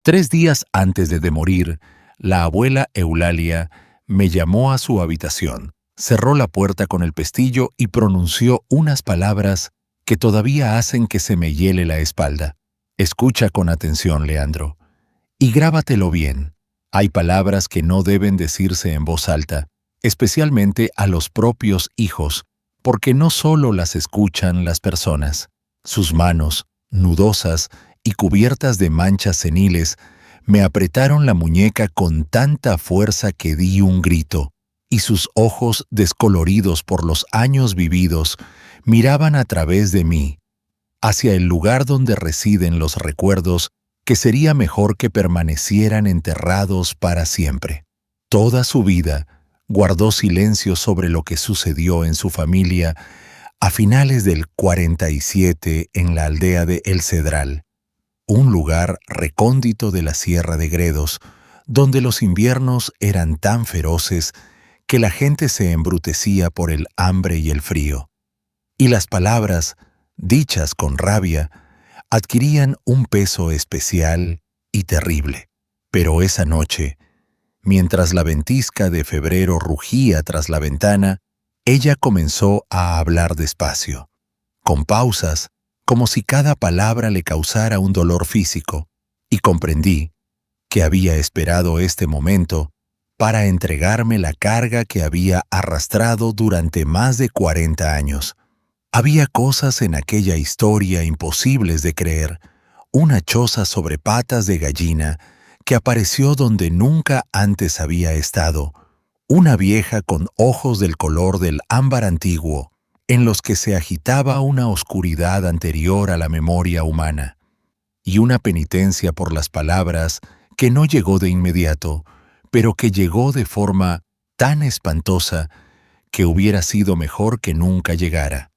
3 días antes de morir, la abuela Eulalia me llamó a su habitación, cerró la puerta con el pestillo y pronunció unas palabras que todavía hacen que se me hiele la espalda. Escucha con atención, Leandro, y grábatelo bien. Hay palabras que no deben decirse en voz alta, especialmente a los propios hijos, porque no solo las escuchan las personas. Sus manos, nudosas y cubiertas de manchas seniles, me apretaron la muñeca con tanta fuerza que di un grito, y sus ojos, descoloridos por los años vividos, miraban a través de mí, hacia el lugar donde residen los recuerdos que sería mejor que permanecieran enterrados para siempre. Toda su vida guardó silencio sobre lo que sucedió en su familia a finales del 47 en la aldea de El Cedral, un lugar recóndito de la Sierra de Gredos, donde los inviernos eran tan feroces que la gente se embrutecía por el hambre y el frío. Y las palabras, dichas con rabia, adquirían un peso especial y terrible. Pero esa noche, mientras la ventisca de febrero rugía tras la ventana, ella comenzó a hablar despacio, con pausas, como si cada palabra le causara un dolor físico, y comprendí que había esperado este momento para entregarme la carga que había arrastrado durante más de 40 años. Había cosas en aquella historia imposibles de creer, una choza sobre patas de gallina que apareció donde nunca antes había estado, una vieja con ojos del color del ámbar antiguo, en los que se agitaba una oscuridad anterior a la memoria humana, y una penitencia por las palabras que no llegó de inmediato, pero que llegó de forma tan espantosa que hubiera sido mejor que nunca llegara.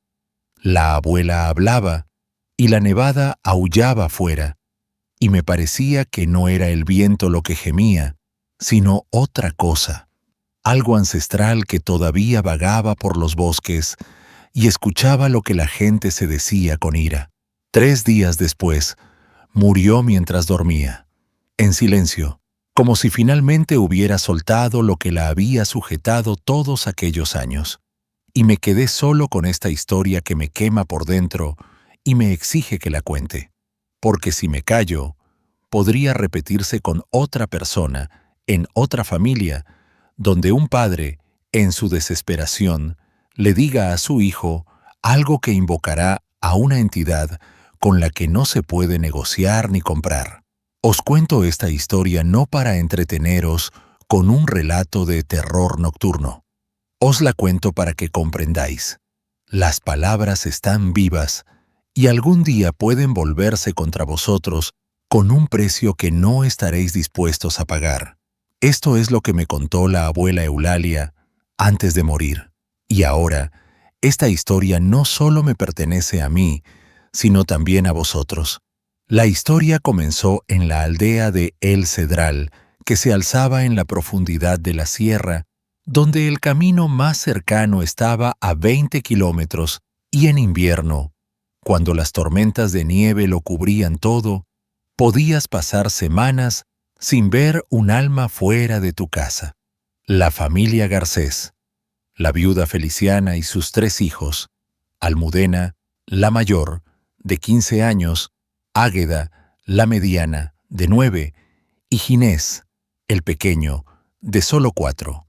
La abuela hablaba, y la nevada aullaba afuera, y me parecía que no era el viento lo que gemía, sino otra cosa, algo ancestral que todavía vagaba por los bosques y escuchaba lo que la gente se decía con ira. 3 días después, murió mientras dormía, en silencio, como si finalmente hubiera soltado lo que la había sujetado todos aquellos años. Y me quedé solo con esta historia que me quema por dentro y me exige que la cuente, porque si me callo, podría repetirse con otra persona, en otra familia, donde un padre, en su desesperación, le diga a su hijo algo que invocará a una entidad con la que no se puede negociar ni comprar. Os cuento esta historia no para entreteneros con un relato de terror nocturno. Os la cuento para que comprendáis. Las palabras están vivas y algún día pueden volverse contra vosotros con un precio que no estaréis dispuestos a pagar. Esto es lo que me contó la abuela Eulalia antes de morir. Y ahora, esta historia no solo me pertenece a mí, sino también a vosotros. La historia comenzó en la aldea de El Cedral, que se alzaba en la profundidad de la sierra, donde el camino más cercano estaba a 20 kilómetros, y en invierno, cuando las tormentas de nieve lo cubrían todo, podías pasar semanas sin ver un alma fuera de tu casa. La familia Garcés, la viuda Feliciana y sus 3 hijos, Almudena, la mayor, de 15 años, Águeda, la mediana, de 9, y Ginés, el pequeño, de solo 4.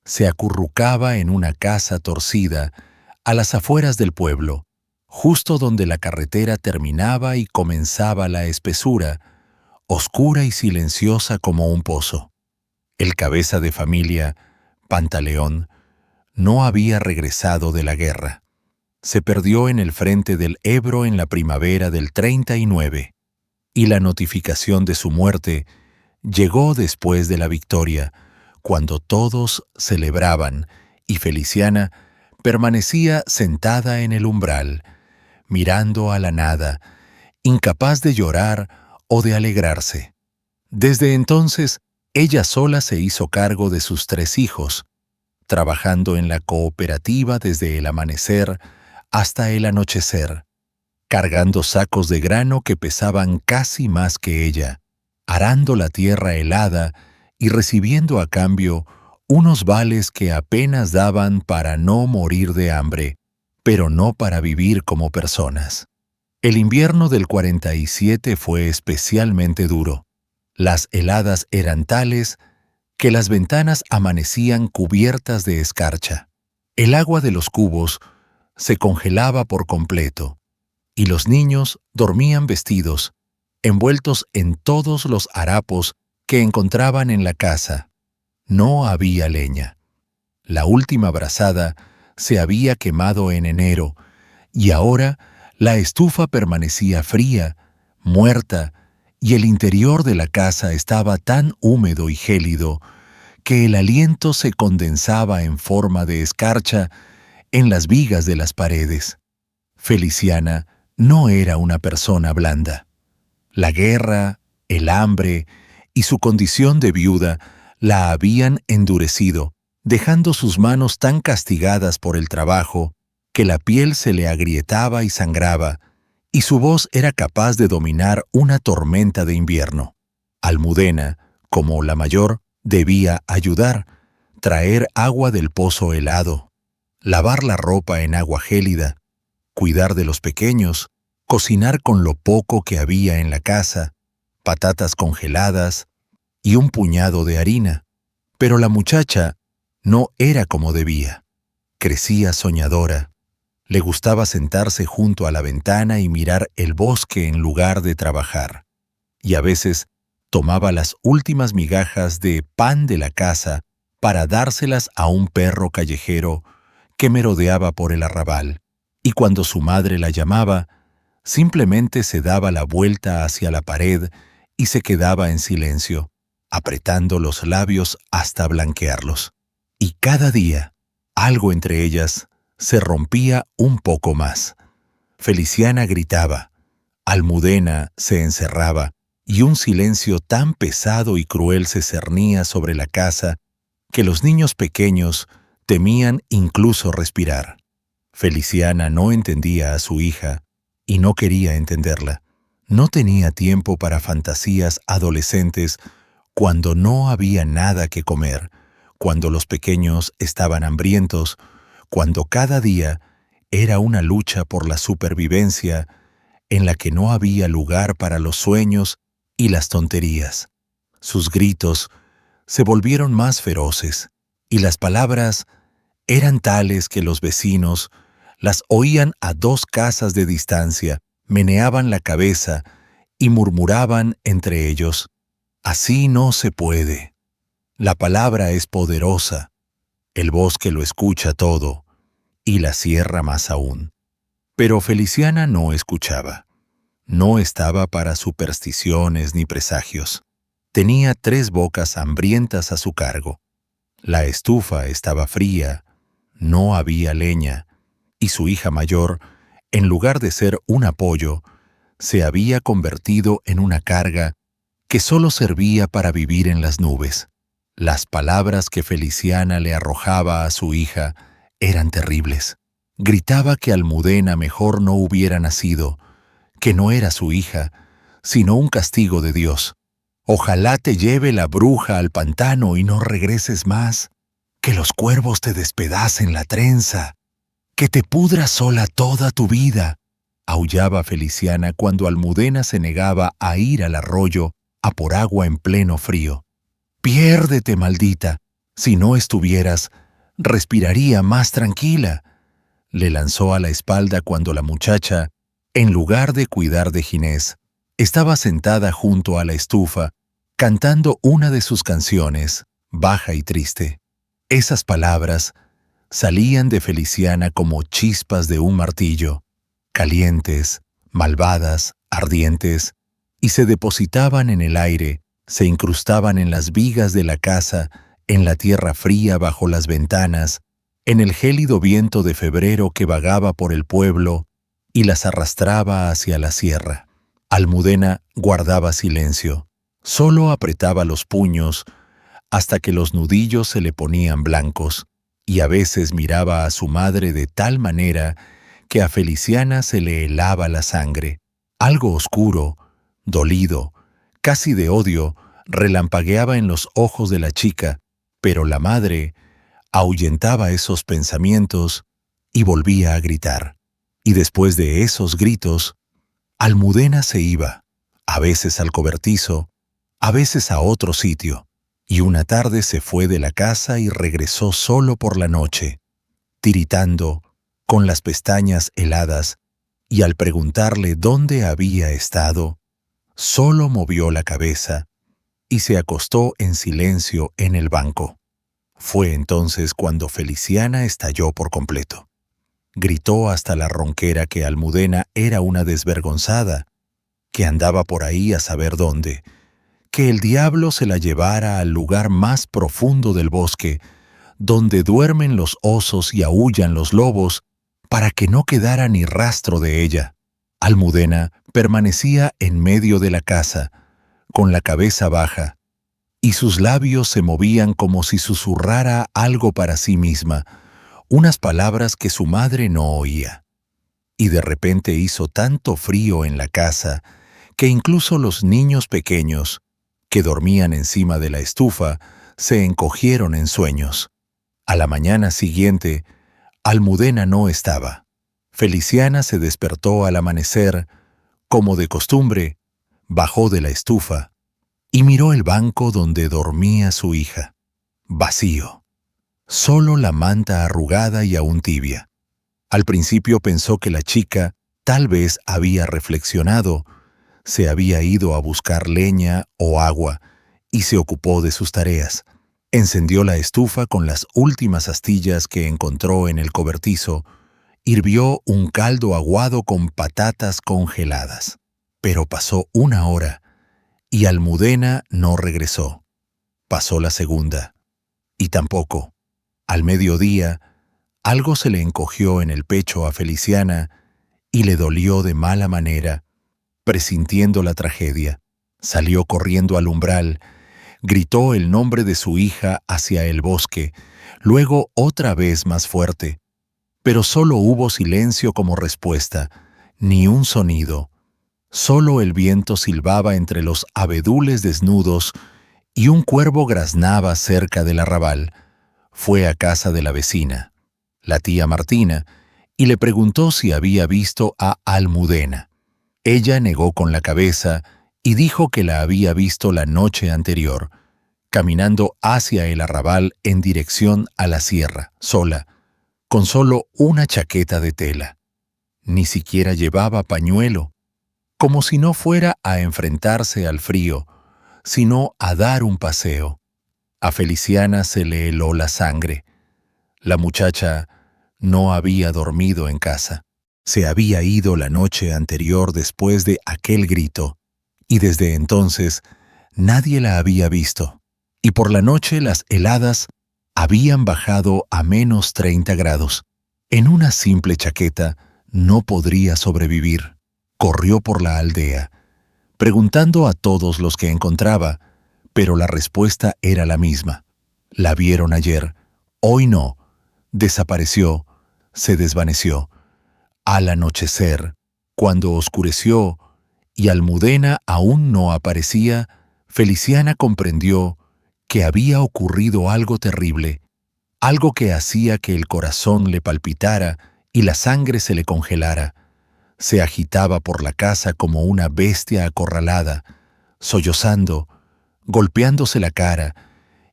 Se acurrucaba en una casa torcida a las afueras del pueblo, justo donde la carretera terminaba y comenzaba la espesura, oscura y silenciosa como un pozo. El cabeza de familia, Pantaleón, no había regresado de la guerra. Se perdió en el frente del Ebro en la primavera del 39, y la notificación de su muerte llegó después de la victoria, cuando todos celebraban y Feliciana permanecía sentada en el umbral, mirando a la nada, incapaz de llorar o de alegrarse. Desde entonces, ella sola se hizo cargo de sus 3 hijos, trabajando en la cooperativa desde el amanecer hasta el anochecer, cargando sacos de grano que pesaban casi más que ella, arando la tierra helada y recibiendo a cambio unos vales que apenas daban para no morir de hambre, pero no para vivir como personas. El invierno del 47 fue especialmente duro. Las heladas eran tales que las ventanas amanecían cubiertas de escarcha. El agua de los cubos se congelaba por completo, y los niños dormían vestidos, envueltos en todos los harapos que encontraban en la casa. No había leña. La última brasada se había quemado en enero, y ahora la estufa permanecía fría, muerta, y el interior de la casa estaba tan húmedo y gélido que el aliento se condensaba en forma de escarcha en las vigas de las paredes. Feliciana no era una persona blanda. La guerra, el hambre y su condición de viuda la habían endurecido, dejando sus manos tan castigadas por el trabajo que la piel se le agrietaba y sangraba, y su voz era capaz de dominar una tormenta de invierno. Almudena, como la mayor, debía ayudar, traer agua del pozo helado, lavar la ropa en agua gélida, cuidar de los pequeños, cocinar con lo poco que había en la casa, patatas congeladas y un puñado de harina. Pero la muchacha no era como debía. Crecía soñadora. Le gustaba sentarse junto a la ventana y mirar el bosque en lugar de trabajar. Y a veces tomaba las últimas migajas de pan de la casa para dárselas a un perro callejero que merodeaba por el arrabal. Y cuando su madre la llamaba, simplemente se daba la vuelta hacia la pared y se quedaba en silencio, apretando los labios hasta blanquearlos. Y cada día, algo entre ellas se rompía un poco más. Feliciana gritaba, Almudena se encerraba, y un silencio tan pesado y cruel se cernía sobre la casa que los niños pequeños temían incluso respirar. Feliciana no entendía a su hija y no quería entenderla. No tenía tiempo para fantasías adolescentes cuando no había nada que comer, cuando los pequeños estaban hambrientos, cuando cada día era una lucha por la supervivencia en la que no había lugar para los sueños y las tonterías. Sus gritos se volvieron más feroces y las palabras eran tales que los vecinos las oían a 2 casas de distancia, meneaban la cabeza y murmuraban entre ellos, «Así no se puede. La palabra es poderosa, el bosque lo escucha todo, y la sierra más aún». Pero Feliciana no escuchaba. No estaba para supersticiones ni presagios. Tenía 3 bocas hambrientas a su cargo. La estufa estaba fría, no había leña, y su hija mayor, en lugar de ser un apoyo, se había convertido en una carga que solo servía para vivir en las nubes. Las palabras que Feliciana le arrojaba a su hija eran terribles. Gritaba que Almudena mejor no hubiera nacido, que no era su hija, sino un castigo de Dios. Ojalá te lleve la bruja al pantano y no regreses más, que los cuervos te despedacen la trenza, que te pudras sola toda tu vida, aullaba Feliciana cuando Almudena se negaba a ir al arroyo a por agua en pleno frío. Piérdete, maldita. Si no estuvieras, respiraría más tranquila. Le lanzó a la espalda cuando la muchacha, en lugar de cuidar de Ginés, estaba sentada junto a la estufa, cantando una de sus canciones, baja y triste. Esas palabras salían de Feliciana como chispas de un martillo, calientes, malvadas, ardientes, y se depositaban en el aire, se incrustaban en las vigas de la casa, en la tierra fría bajo las ventanas, en el gélido viento de febrero que vagaba por el pueblo y las arrastraba hacia la sierra. Almudena guardaba silencio, solo apretaba los puños hasta que los nudillos se le ponían blancos, y a veces miraba a su madre de tal manera que a Feliciana se le helaba la sangre. Algo oscuro, dolido, Casi de odio, relampagueaba en los ojos de la chica, pero la madre ahuyentaba esos pensamientos y volvía a gritar. Y después de esos gritos, Almudena se iba, a veces al cobertizo, a veces a otro sitio, y una tarde se fue de la casa y regresó solo por la noche, tiritando, con las pestañas heladas, y al preguntarle dónde había estado, solo movió la cabeza y se acostó en silencio en el banco. Fue entonces cuando Feliciana estalló por completo. Gritó hasta la ronquera que Almudena era una desvergonzada, que andaba por ahí a saber dónde, que el diablo se la llevara al lugar más profundo del bosque, donde duermen los osos y aúllan los lobos, para que no quedara ni rastro de ella. Almudena permanecía en medio de la casa, con la cabeza baja, y sus labios se movían como si susurrara algo para sí misma, unas palabras que su madre no oía. Y de repente hizo tanto frío en la casa que incluso los niños pequeños, que dormían encima de la estufa, se encogieron en sueños. A la mañana siguiente, Almudena no estaba. Feliciana se despertó al amanecer, como de costumbre, bajó de la estufa y miró el banco donde dormía su hija. Vacío. Solo la manta arrugada y aún tibia. Al principio pensó que la chica tal vez había reflexionado, se había ido a buscar leña o agua y se ocupó de sus tareas. Encendió la estufa con las últimas astillas que encontró en el cobertizo, hirvió un caldo aguado con patatas congeladas. Pero pasó una hora y Almudena no regresó. Pasó la segunda y tampoco. Al mediodía, algo se le encogió en el pecho a Feliciana y le dolió de mala manera. Presintiendo la tragedia, salió corriendo al umbral, gritó el nombre de su hija hacia el bosque, luego otra vez más fuerte. Pero solo hubo silencio como respuesta, ni un sonido. Solo el viento silbaba entre los abedules desnudos y un cuervo graznaba cerca del arrabal. Fue a casa de la vecina, la tía Martina, y le preguntó si había visto a Almudena. Ella negó con la cabeza y dijo que la había visto la noche anterior, caminando hacia el arrabal en dirección a la sierra, sola, con solo una chaqueta de tela. Ni siquiera llevaba pañuelo, como si no fuera a enfrentarse al frío, sino a dar un paseo. A Feliciana se le heló la sangre. La muchacha no había dormido en casa. Se había ido la noche anterior después de aquel grito, y desde entonces nadie la había visto. Y por la noche las heladas habían bajado a menos 30 grados. En una simple chaqueta no podría sobrevivir. Corrió por la aldea, preguntando a todos los que encontraba, pero la respuesta era la misma. La vieron ayer, hoy no, desapareció, se desvaneció. Al anochecer, cuando oscureció y Almudena aún no aparecía, Feliciana comprendió que había ocurrido algo terrible, algo que hacía que el corazón le palpitara y la sangre se le congelara. Se agitaba por la casa como una bestia acorralada, sollozando, golpeándose la cara,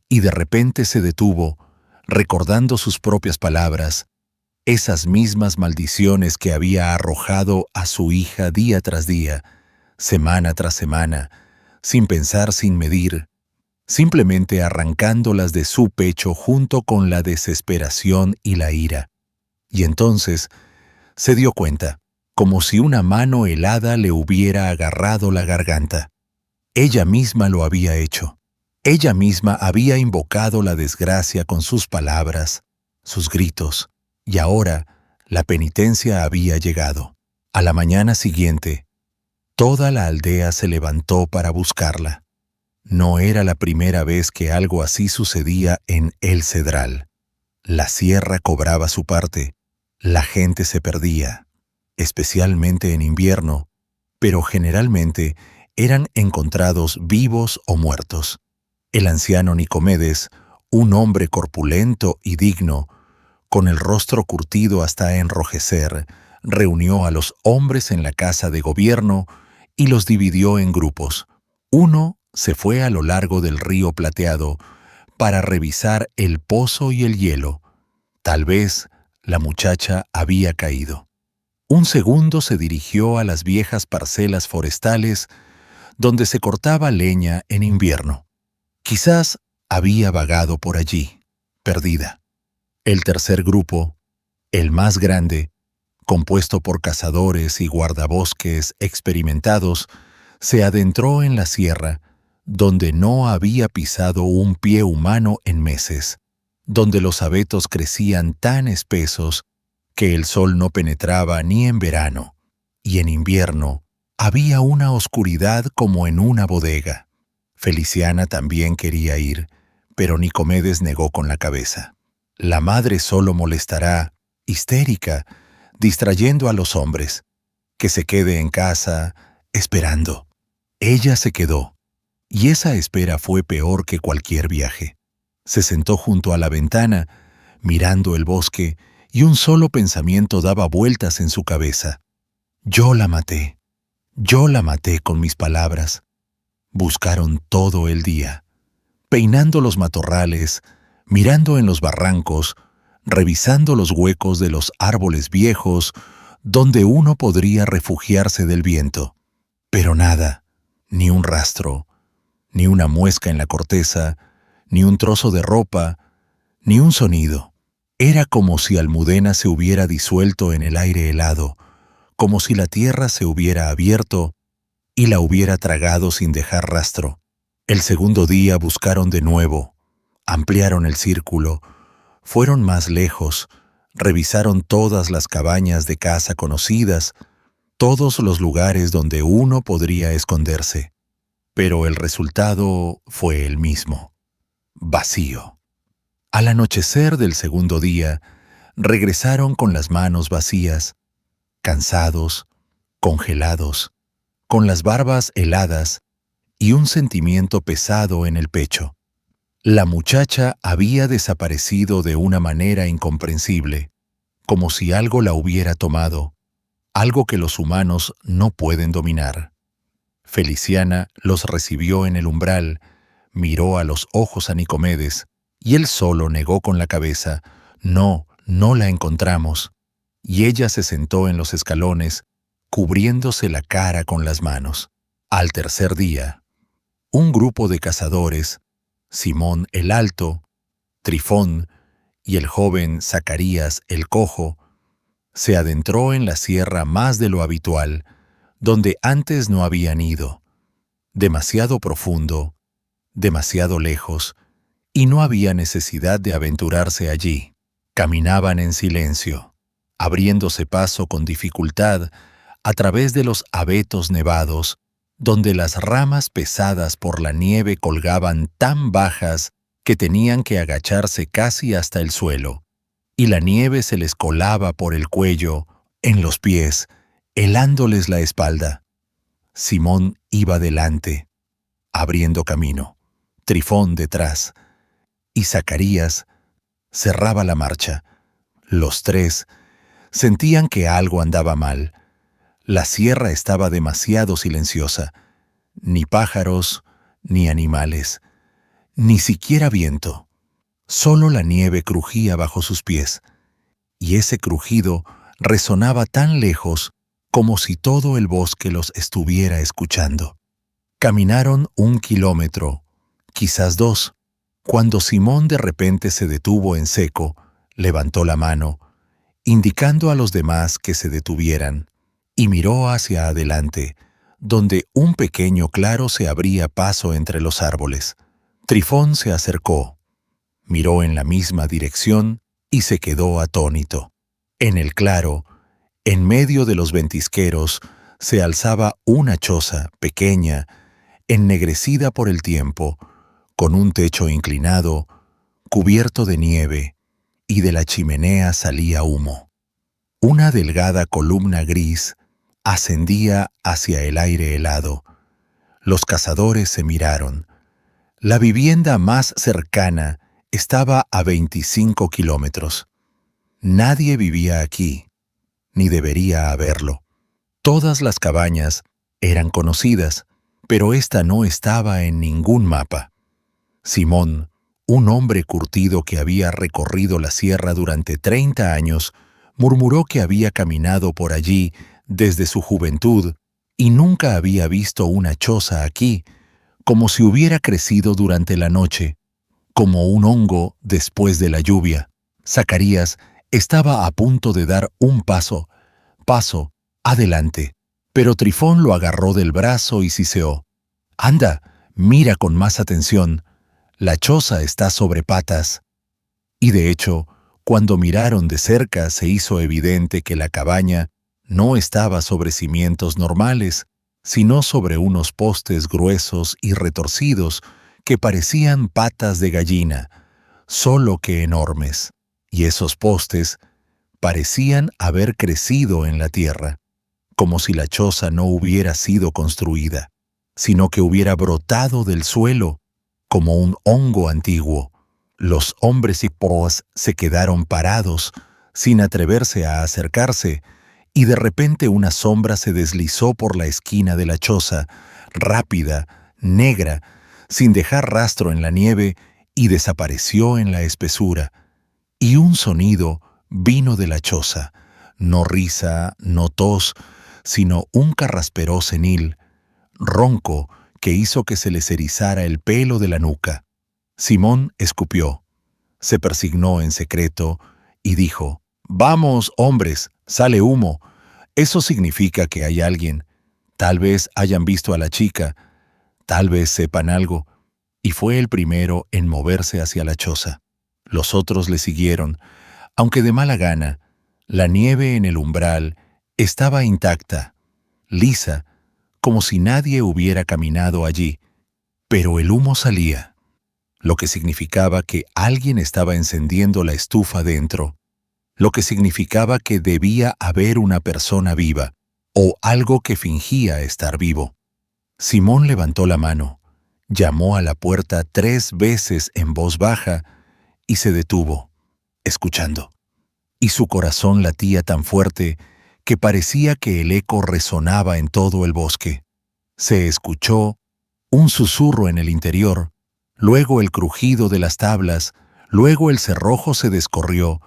y de repente se detuvo, recordando sus propias palabras, esas mismas maldiciones que había arrojado a su hija día tras día, semana tras semana, sin pensar, sin medir, simplemente arrancándolas de su pecho junto con la desesperación y la ira. Y entonces se dio cuenta, como si una mano helada le hubiera agarrado la garganta. Ella misma lo había hecho. Ella misma había invocado la desgracia con sus palabras, sus gritos, y ahora la penitencia había llegado. A la mañana siguiente, toda la aldea se levantó para buscarla. No era la primera vez que algo así sucedía en El Cedral. La sierra cobraba su parte, la gente se perdía, especialmente en invierno, pero generalmente eran encontrados vivos o muertos. El anciano Nicomedes, un hombre corpulento y digno, con el rostro curtido hasta enrojecer, reunió a los hombres en la casa de gobierno y los dividió en grupos. Uno se fue a lo largo del río Plateado para revisar el pozo y el hielo. Tal vez la muchacha había caído. Un segundo se dirigió a las viejas parcelas forestales donde se cortaba leña en invierno. Quizás había vagado por allí, perdida. El tercer grupo, el más grande, compuesto por cazadores y guardabosques experimentados, se adentró en la sierra, donde no había pisado un pie humano en meses, donde los abetos crecían tan espesos que el sol no penetraba ni en verano, y en invierno había una oscuridad como en una bodega. Feliciana también quería ir, pero Nicomedes negó con la cabeza. La madre solo molestará, histérica, distrayendo a los hombres. Que se quede en casa, esperando. Ella se quedó, y esa espera fue peor que cualquier viaje. Se sentó junto a la ventana, mirando el bosque, y un solo pensamiento daba vueltas en su cabeza. Yo la maté con mis palabras. Buscaron todo el día, peinando los matorrales, mirando en los barrancos, revisando los huecos de los árboles viejos, donde uno podría refugiarse del viento. Pero nada, ni un rastro, ni una muesca en la corteza, ni un trozo de ropa, ni un sonido. Era como si Almudena se hubiera disuelto en el aire helado, como si la tierra se hubiera abierto y la hubiera tragado sin dejar rastro. El segundo día buscaron de nuevo, ampliaron el círculo, fueron más lejos, revisaron todas las cabañas de caza conocidas, todos los lugares donde uno podría esconderse. Pero el resultado fue el mismo: vacío. Al anochecer del segundo día, regresaron con las manos vacías, cansados, congelados, con las barbas heladas y un sentimiento pesado en el pecho. La muchacha había desaparecido de una manera incomprensible, como si algo la hubiera tomado, algo que los humanos no pueden dominar. Feliciana los recibió en el umbral, miró a los ojos a Nicomedes, y él solo negó con la cabeza: no la encontramos. Y ella se sentó en los escalones, cubriéndose la cara con las manos. Al tercer día, un grupo de cazadores, Simón el Alto, Trifón y el joven Zacarías el Cojo, se adentró en la sierra más de lo habitual, donde antes no habían ido. Demasiado profundo, demasiado lejos, y no había necesidad de aventurarse allí. Caminaban en silencio, abriéndose paso con dificultad a través de los abetos nevados, donde las ramas pesadas por la nieve colgaban tan bajas que tenían que agacharse casi hasta el suelo, y la nieve se les colaba por el cuello, en los pies, helándoles la espalda. Simón iba delante, abriendo camino, Trifón detrás, y Zacarías cerraba la marcha. Los tres sentían que algo andaba mal. La sierra estaba demasiado silenciosa. Ni pájaros, ni animales, ni siquiera viento. Solo la nieve crujía bajo sus pies, y ese crujido resonaba tan lejos como si todo el bosque los estuviera escuchando. Caminaron 1 kilómetro, quizás 2, cuando Simón de repente se detuvo en seco, levantó la mano, indicando a los demás que se detuvieran, y miró hacia adelante, donde un pequeño claro se abría paso entre los árboles. Trifón se acercó, miró en la misma dirección y se quedó atónito. En el claro, en medio de los ventisqueros, se alzaba una choza pequeña, ennegrecida por el tiempo, con un techo inclinado, cubierto de nieve, y de la chimenea salía humo. Una delgada columna gris ascendía hacia el aire helado, Los cazadores se miraron. La vivienda más cercana estaba a 25 kilómetros. Nadie vivía aquí, ni debería haberlo. Todas las cabañas eran conocidas, pero esta no estaba en ningún mapa. Simón, un hombre curtido que había recorrido la sierra durante 30 años, murmuró que había caminado por allí desde su juventud y nunca había visto una choza aquí, como si hubiera crecido durante la noche, como un hongo después de la lluvia. Zacarías estaba a punto de dar un paso, adelante, pero Trifón lo agarró del brazo y siseó. «Anda, mira con más atención. La choza está sobre patas». Y de hecho, cuando miraron de cerca se hizo evidente que la cabaña no estaba sobre cimientos normales, sino sobre unos postes gruesos y retorcidos que parecían patas de gallina, solo que enormes, y esos postes parecían haber crecido en la tierra, como si la choza no hubiera sido construida, sino que hubiera brotado del suelo como un hongo antiguo. Los hombres y poas se quedaron parados, sin atreverse a acercarse, y de repente una sombra se deslizó por la esquina de la choza, rápida, negra, sin dejar rastro en la nieve, y desapareció en la espesura. Y un sonido vino de la choza, no risa, no tos, sino un carrasperó senil, ronco, que hizo que se les erizara el pelo de la nuca. Simón escupió, se persignó en secreto y dijo: «Vamos, hombres, sale humo. Eso significa que hay alguien. Tal vez hayan visto a la chica, tal vez sepan algo». Y fue el primero en moverse hacia la choza. Los otros le siguieron, aunque de mala gana. La nieve en el umbral estaba intacta, lisa, como si nadie hubiera caminado allí, pero el humo salía, lo que significaba que alguien estaba encendiendo la estufa dentro, lo que significaba que debía haber una persona viva, o algo que fingía estar vivo. Simón levantó la mano, llamó a la puerta 3 veces en voz baja y se detuvo, escuchando. Y su corazón latía tan fuerte que parecía que el eco resonaba en todo el bosque. Se escuchó un susurro en el interior, luego el crujido de las tablas, luego el cerrojo se descorrió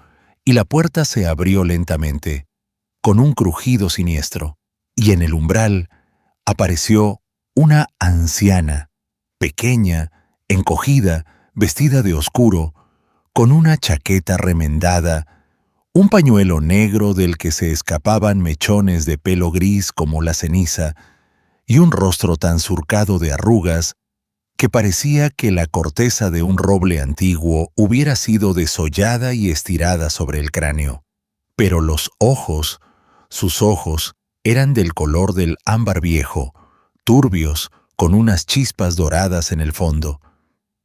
y la puerta se abrió lentamente, con un crujido siniestro, y en el umbral apareció una anciana, pequeña, encogida, vestida de oscuro, con una chaqueta remendada, un pañuelo negro del que se escapaban mechones de pelo gris como la ceniza, y un rostro tan surcado de arrugas que parecía que la corteza de un roble antiguo hubiera sido desollada y estirada sobre el cráneo. Pero los ojos, sus ojos, eran del color del ámbar viejo, turbios, con unas chispas doradas en el fondo,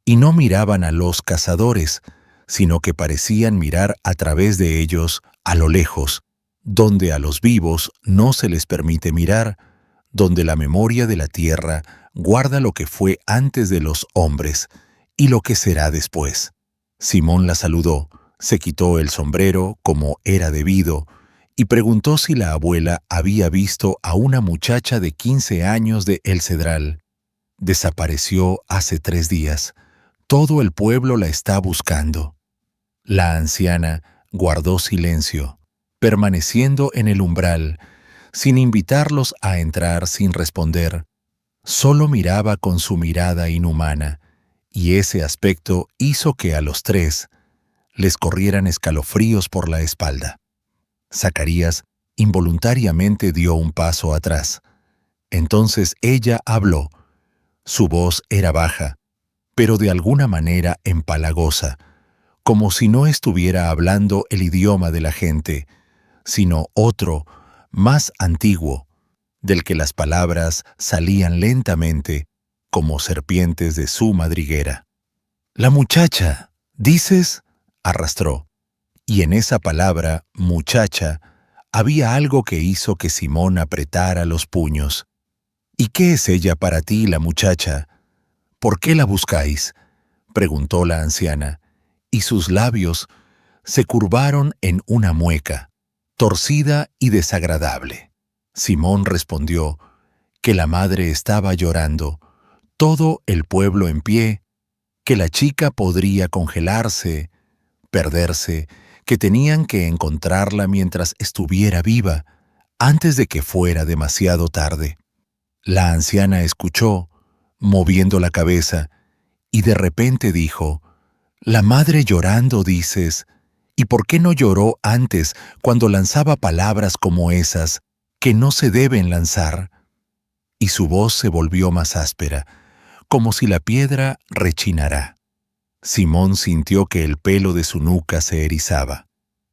y no miraban a los cazadores, sino que parecían mirar a través de ellos a lo lejos, donde a los vivos no se les permite mirar, donde la memoria de la tierra guarda lo que fue antes de los hombres y lo que será después. Simón la saludó, se quitó el sombrero como era debido y preguntó si la abuela había visto a una muchacha de 15 años de El Cedral. Desapareció hace 3 días. Todo el pueblo la está buscando. La anciana guardó silencio, permaneciendo en el umbral, sin invitarlos a entrar, sin responder. Solo miraba con su mirada inhumana, y ese aspecto hizo que a los 3 les corrieran escalofríos por la espalda. Zacarías involuntariamente dio un paso atrás. Entonces ella habló. Su voz era baja, pero de alguna manera empalagosa, como si no estuviera hablando el idioma de la gente, sino otro, más antiguo, del que las palabras salían lentamente, como serpientes de su madriguera. «La muchacha, ¿dices?», arrastró, y en esa palabra, muchacha, había algo que hizo que Simón apretara los puños. ¿Y qué es ella para ti, la muchacha? ¿Por qué la buscáis?, preguntó la anciana, y sus labios se curvaron en una mueca, torcida y desagradable. Simón respondió que la madre estaba llorando, todo el pueblo en pie, que la chica podría congelarse, perderse, que tenían que encontrarla mientras estuviera viva, antes de que fuera demasiado tarde. La anciana escuchó, moviendo la cabeza, y de repente dijo: «La madre llorando, dices. ¿Y por qué no lloró antes cuando lanzaba palabras como esas, que no se deben lanzar?» Y su voz se volvió más áspera, como si la piedra rechinara. Simón sintió que el pelo de su nuca se erizaba.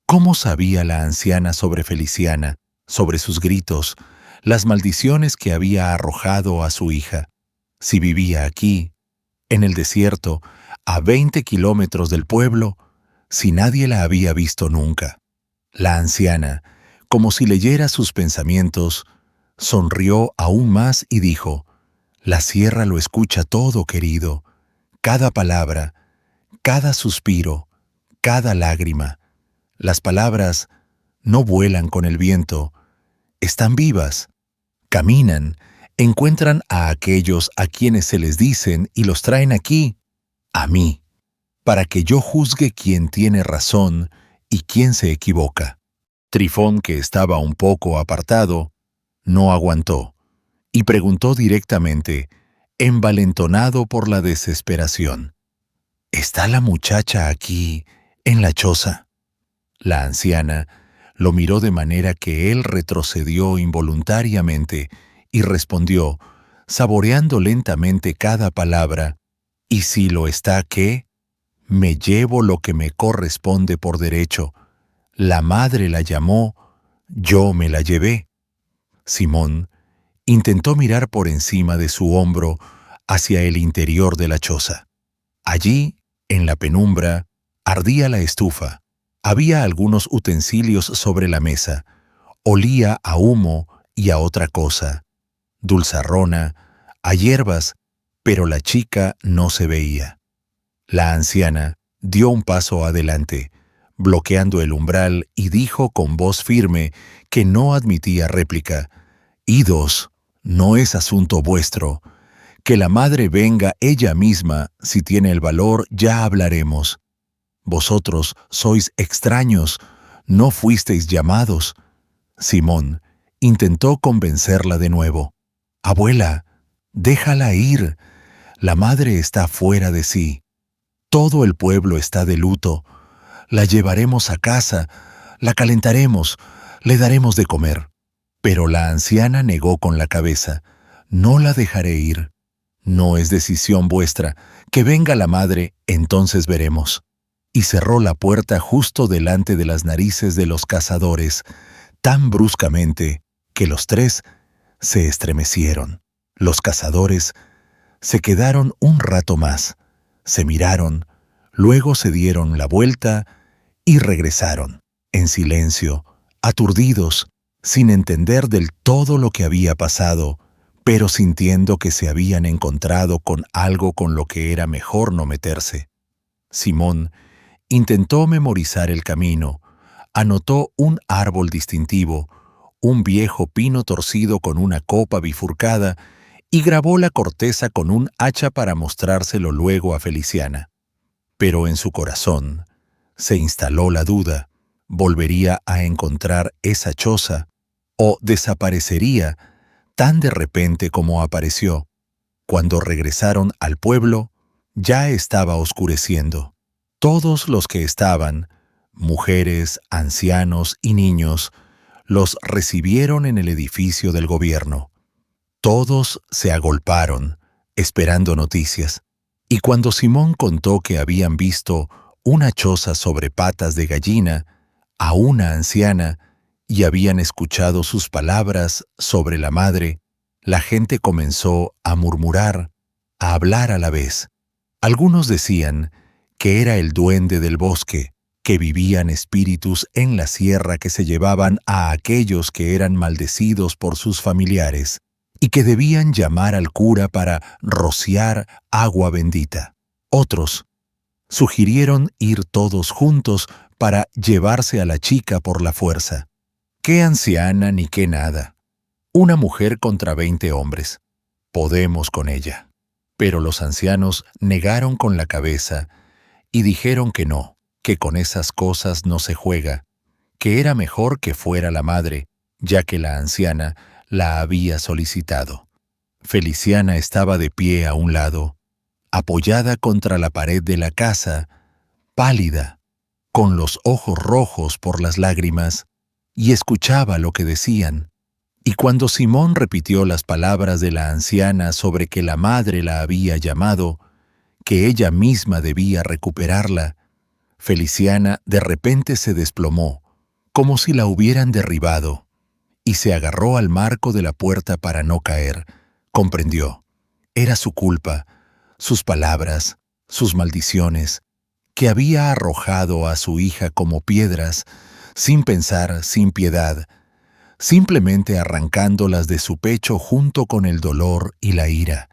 ¿Cómo sabía la anciana sobre Feliciana, sobre sus gritos, las maldiciones que había arrojado a su hija? Si vivía aquí, en el desierto, a 20 kilómetros del pueblo, si nadie la había visto nunca. La anciana, como si leyera sus pensamientos, sonrió aún más y dijo: «La sierra lo escucha todo, querido, cada palabra, cada suspiro, cada lágrima. Las palabras no vuelan con el viento, están vivas, caminan, encuentran a aquellos a quienes se les dicen y los traen aquí, a mí, para que yo juzgue quién tiene razón y quién se equivoca». Trifón, que estaba un poco apartado, no aguantó y preguntó directamente, envalentonado por la desesperación: «¿Está la muchacha aquí, en la choza?» La anciana lo miró de manera que él retrocedió involuntariamente y respondió, saboreando lentamente cada palabra: «¿Y si lo está, qué? Me llevo lo que me corresponde por derecho. La madre la llamó, yo me la llevé». Simón intentó mirar por encima de su hombro hacia el interior de la choza. Allí, en la penumbra, ardía la estufa. Había algunos utensilios sobre la mesa. Olía a humo y a otra cosa, dulzarrona, a hierbas, pero la chica no se veía. La anciana dio un paso adelante, bloqueando el umbral, y dijo con voz firme que no admitía réplica: «Idos, no es asunto vuestro. Que la madre venga ella misma, si tiene el valor, ya hablaremos. Vosotros sois extraños, no fuisteis llamados». Simón intentó convencerla de nuevo. «Abuela, déjala ir. La madre está fuera de sí. Todo el pueblo está de luto. La llevaremos a casa, la calentaremos, le daremos de comer». Pero la anciana negó con la cabeza: «No la dejaré ir. No es decisión vuestra. Que venga la madre, entonces veremos». Y cerró la puerta justo delante de las narices de los cazadores, tan bruscamente que los tres se estremecieron. Los cazadores se quedaron un rato más, se miraron, luego se dieron la vuelta y regresaron, en silencio, aturdidos, sin entender del todo lo que había pasado, pero sintiendo que se habían encontrado con algo con lo que era mejor no meterse. Simón intentó memorizar el camino, anotó un árbol distintivo, un viejo pino torcido con una copa bifurcada, y grabó la corteza con un hacha para mostrárselo luego a Feliciana. Pero en su corazón se instaló la duda: ¿volvería a encontrar esa choza o desaparecería tan de repente como apareció? Cuando regresaron al pueblo, ya estaba oscureciendo. Todos los que estaban, mujeres, ancianos y niños, los recibieron en el edificio del gobierno. Todos se agolparon, esperando noticias, y cuando Simón contó que habían visto una choza sobre patas de gallina a una anciana y habían escuchado sus palabras sobre la madre, la gente comenzó a murmurar, a hablar a la vez. Algunos decían que era el duende del bosque, que vivían espíritus en la sierra que se llevaban a aquellos que eran maldecidos por sus familiares, y que debían llamar al cura para rociar agua bendita. Otros sugirieron ir todos juntos para llevarse a la chica por la fuerza. ¡Qué anciana ni qué nada! Una mujer contra 20 hombres. Podemos con ella. Pero los ancianos negaron con la cabeza y dijeron que no, que con esas cosas no se juega, que era mejor que fuera la madre, ya que la anciana la había solicitado. Feliciana estaba de pie a un lado, apoyada contra la pared de la casa, pálida, con los ojos rojos por las lágrimas, y escuchaba lo que decían. Y cuando Simón repitió las palabras de la anciana sobre que la madre la había llamado, que ella misma debía recuperarla, Feliciana de repente se desplomó, como si la hubieran derribado, y se agarró al marco de la puerta para no caer. Comprendió. Era su culpa, sus palabras, sus maldiciones, que había arrojado a su hija como piedras, sin pensar, sin piedad, simplemente arrancándolas de su pecho junto con el dolor y la ira.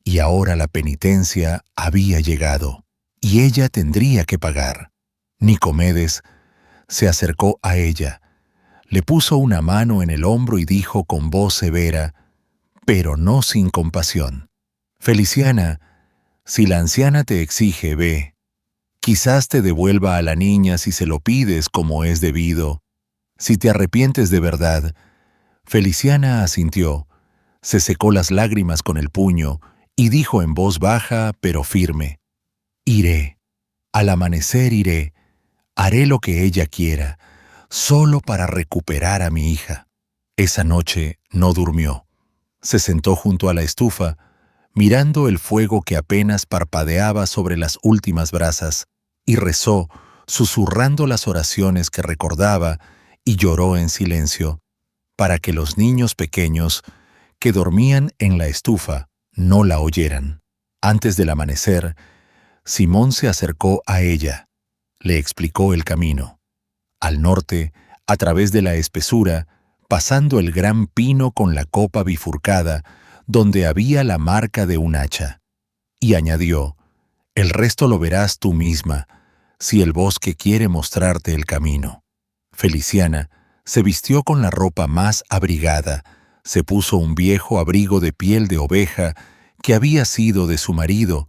Y ahora la penitencia había llegado, y ella tendría que pagar. Nicomedes se acercó a ella, le puso una mano en el hombro y dijo con voz severa, pero no sin compasión: Feliciana, si la anciana te exige, ve. Quizás te devuelva a la niña si se lo pides como es debido. Si te arrepientes de verdad. Feliciana asintió, se secó las lágrimas con el puño y dijo en voz baja pero firme: Iré, al amanecer iré, haré lo que ella quiera, solo para recuperar a mi hija. Esa noche no durmió. Se sentó junto a la estufa, mirando el fuego que apenas parpadeaba sobre las últimas brasas, y rezó, susurrando las oraciones que recordaba, y lloró en silencio, para que los niños pequeños que dormían en la estufa no la oyeran. Antes del amanecer, Simón se acercó a ella, le explicó el camino. Al norte, a través de la espesura, pasando el gran pino con la copa bifurcada, donde había la marca de un hacha. Y añadió: el resto lo verás tú misma, si el bosque quiere mostrarte el camino. Feliciana se vistió con la ropa más abrigada, se puso un viejo abrigo de piel de oveja que había sido de su marido,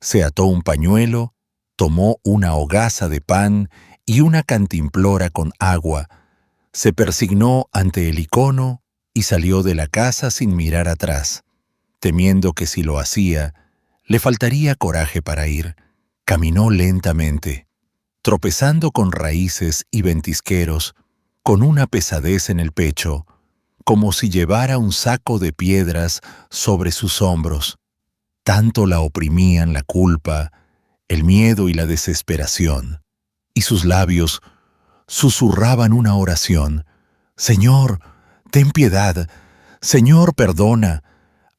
se ató un pañuelo, tomó una hogaza de pan y una cantimplora con agua, se persignó ante el icono y salió de la casa sin mirar atrás, temiendo que si lo hacía, le faltaría coraje para ir. Caminó lentamente, tropezando con raíces y ventisqueros, con una pesadez en el pecho, como si llevara un saco de piedras sobre sus hombros. Tanto la oprimían la culpa, el miedo y la desesperación, y sus labios susurraban una oración: Señor, ten piedad, Señor, perdona,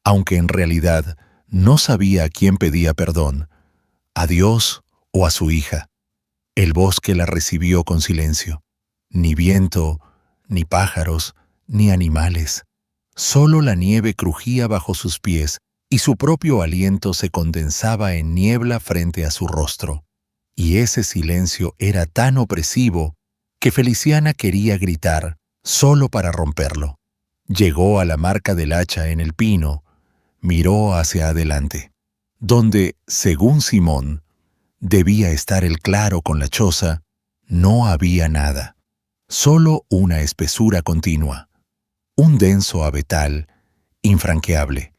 aunque en realidad no sabía a quién pedía perdón, a Dios o a su hija. El bosque la recibió con silencio. Ni viento, ni pájaros, ni animales. Solo la nieve crujía bajo sus pies y su propio aliento se condensaba en niebla frente a su rostro. Y ese silencio era tan opresivo que Feliciana quería gritar, solo para romperlo. Llegó a la marca del hacha en el pino, miró hacia adelante, donde, según Simón, debía estar el claro con la choza. No había nada, solo una espesura continua, un denso abetal infranqueable,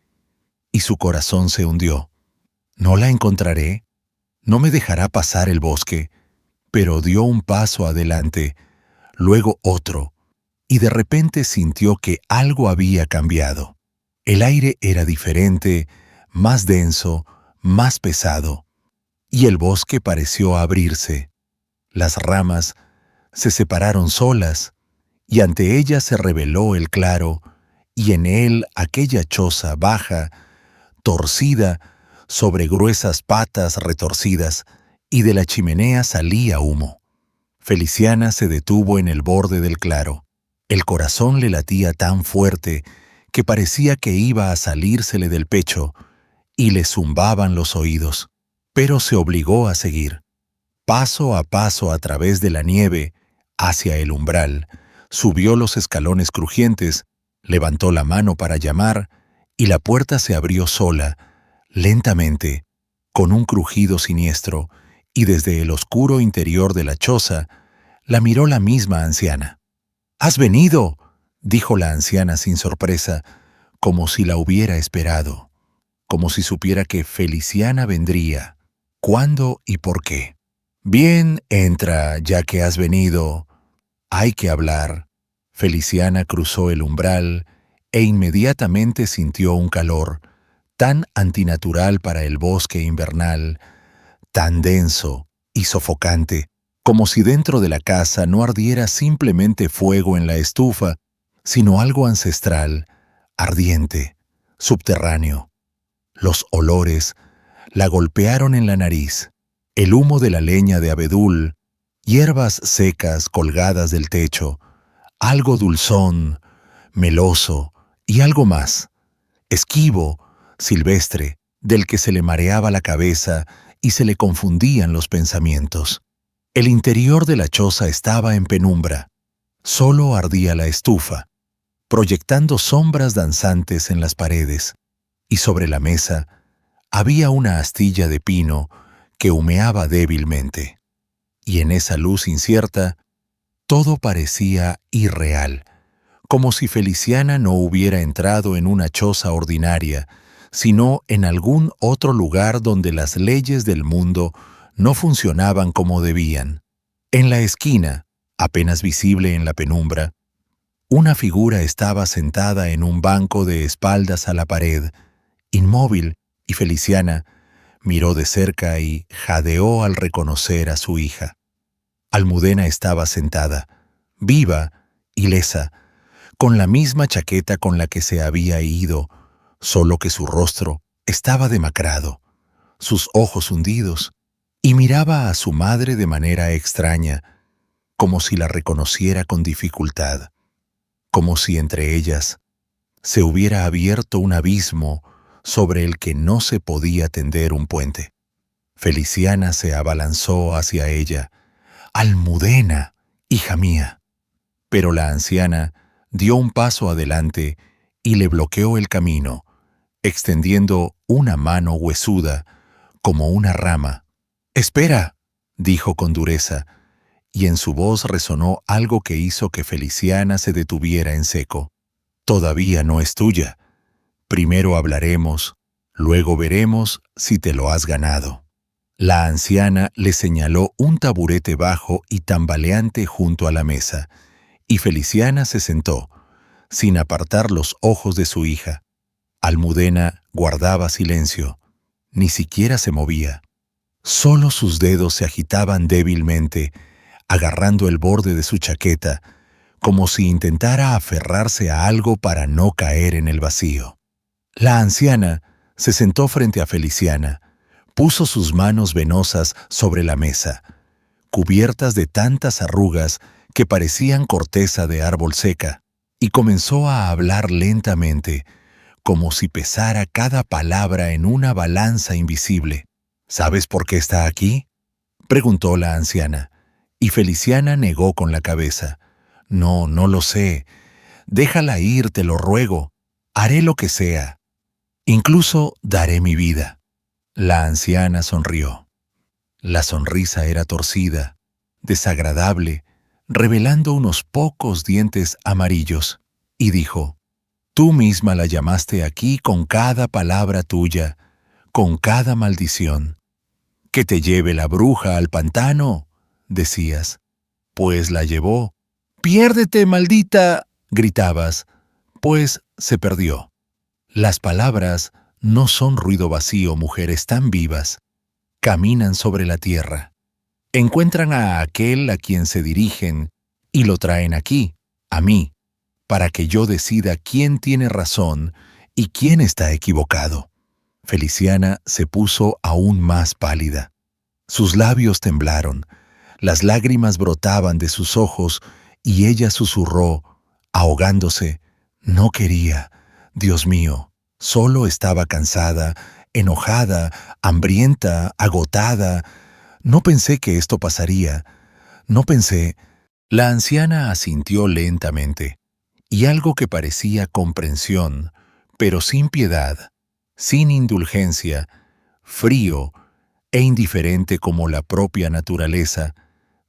y su corazón se hundió. ¿No la encontraré? ¿No me dejará pasar el bosque? Pero dio un paso adelante, luego otro, y de repente sintió que algo había cambiado. El aire era diferente, más denso, más pesado, y el bosque pareció abrirse. Las ramas se separaron solas, y ante ellas se reveló el claro, y en él aquella choza baja, torcida, sobre gruesas patas retorcidas, y de la chimenea salía humo. Feliciana se detuvo en el borde del claro. El corazón le latía tan fuerte que parecía que iba a salírsele del pecho, y le zumbaban los oídos. Pero se obligó a seguir, paso a paso a través de la nieve, hacia el umbral, subió los escalones crujientes, levantó la mano para llamar, y la puerta se abrió sola, lentamente, con un crujido siniestro, y desde el oscuro interior de la choza, la miró la misma anciana. «¿Has venido?», dijo la anciana sin sorpresa, como si la hubiera esperado, como si supiera que Feliciana vendría, cuándo y por qué. «Bien, entra, ya que has venido. Hay que hablar». Feliciana cruzó el umbral e inmediatamente sintió un calor, tan antinatural para el bosque invernal, tan denso y sofocante, como si dentro de la casa no ardiera simplemente fuego en la estufa, sino algo ancestral, ardiente, subterráneo. Los olores la golpearon en la nariz, el humo de la leña de abedul, hierbas secas colgadas del techo, algo dulzón, meloso y algo más, esquivo, silvestre, del que se le mareaba la cabeza y se le confundían los pensamientos. El interior de la choza estaba en penumbra. Solo ardía la estufa, proyectando sombras danzantes en las paredes, y sobre la mesa había una astilla de pino que humeaba débilmente. Y en esa luz incierta, todo parecía irreal, como si Feliciana no hubiera entrado en una choza ordinaria, sino en algún otro lugar donde las leyes del mundo no funcionaban como debían. En la esquina, apenas visible en la penumbra, una figura estaba sentada en un banco de espaldas a la pared, inmóvil, y Feliciana miró de cerca y jadeó al reconocer a su hija. Almudena estaba sentada, viva, ilesa, con la misma chaqueta con la que se había ido, solo que su rostro estaba demacrado, sus ojos hundidos, y miraba a su madre de manera extraña, como si la reconociera con dificultad, como si entre ellas se hubiera abierto un abismo sobre el que no se podía tender un puente. Feliciana se abalanzó hacia ella. «Almudena, hija mía». Pero la anciana dio un paso adelante y le bloqueó el camino, extendiendo una mano huesuda, como una rama. «Espera», dijo con dureza, y en su voz resonó algo que hizo que Feliciana se detuviera en seco. «Todavía no es tuya. Primero hablaremos, luego veremos si te lo has ganado». La anciana le señaló un taburete bajo y tambaleante junto a la mesa, y Feliciana se sentó, sin apartar los ojos de su hija. Almudena guardaba silencio, ni siquiera se movía. Solo sus dedos se agitaban débilmente, agarrando el borde de su chaqueta, como si intentara aferrarse a algo para no caer en el vacío. La anciana se sentó frente a Feliciana, puso sus manos venosas sobre la mesa, cubiertas de tantas arrugas que parecían corteza de árbol seca, y comenzó a hablar lentamente, como si pesara cada palabra en una balanza invisible. «¿Sabes por qué está aquí?», preguntó la anciana, y Feliciana negó con la cabeza. «No, no lo sé. Déjala ir, te lo ruego. Haré lo que sea. Incluso daré mi vida». La anciana sonrió. La sonrisa era torcida, desagradable, revelando unos pocos dientes amarillos, y dijo: «Tú misma la llamaste aquí con cada palabra tuya, con cada maldición. «Que te lleve la bruja al pantano», decías. Pues la llevó. «¡Piérdete, maldita!», gritabas. Pues se perdió. Las palabras no son ruido vacío, mujeres tan vivas. Caminan sobre la tierra. Encuentran a aquel a quien se dirigen y lo traen aquí, a mí, para que yo decida quién tiene razón y quién está equivocado». Feliciana se puso aún más pálida. Sus labios temblaron, las lágrimas brotaban de sus ojos y ella susurró, ahogándose: «No quería, Dios mío, solo estaba cansada, enojada, hambrienta, agotada. No pensé que esto pasaría. No pensé. La anciana asintió lentamente, y algo que parecía comprensión, pero sin piedad, sin indulgencia, frío e indiferente como la propia naturaleza,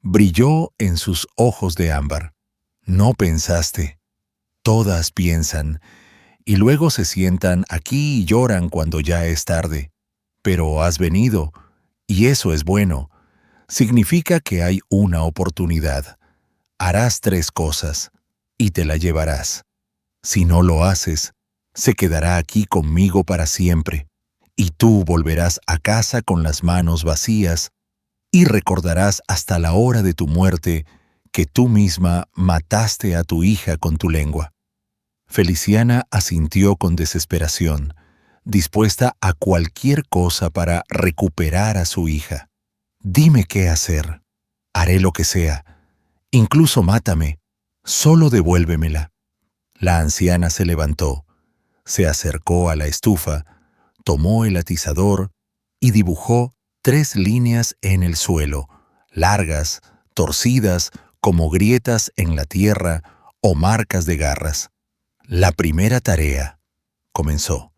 brilló en sus ojos de ámbar. No pensaste. Todas piensan, y luego se sientan aquí y lloran cuando ya es tarde. Pero has venido, y eso es bueno. Significa que hay una oportunidad. Harás 3 cosas, y te la llevarás. Si no lo haces, se quedará aquí conmigo para siempre, y tú volverás a casa con las manos vacías, y recordarás hasta la hora de tu muerte que tú misma mataste a tu hija con tu lengua. Feliciana asintió con desesperación, dispuesta a cualquier cosa para recuperar a su hija. Dime qué hacer. Haré lo que sea. Incluso mátame. Solo devuélvemela. La anciana se levantó, se acercó a la estufa, tomó el atizador y dibujó 3 líneas en el suelo, largas, torcidas, como grietas en la tierra o marcas de garras. La primera tarea, comenzó,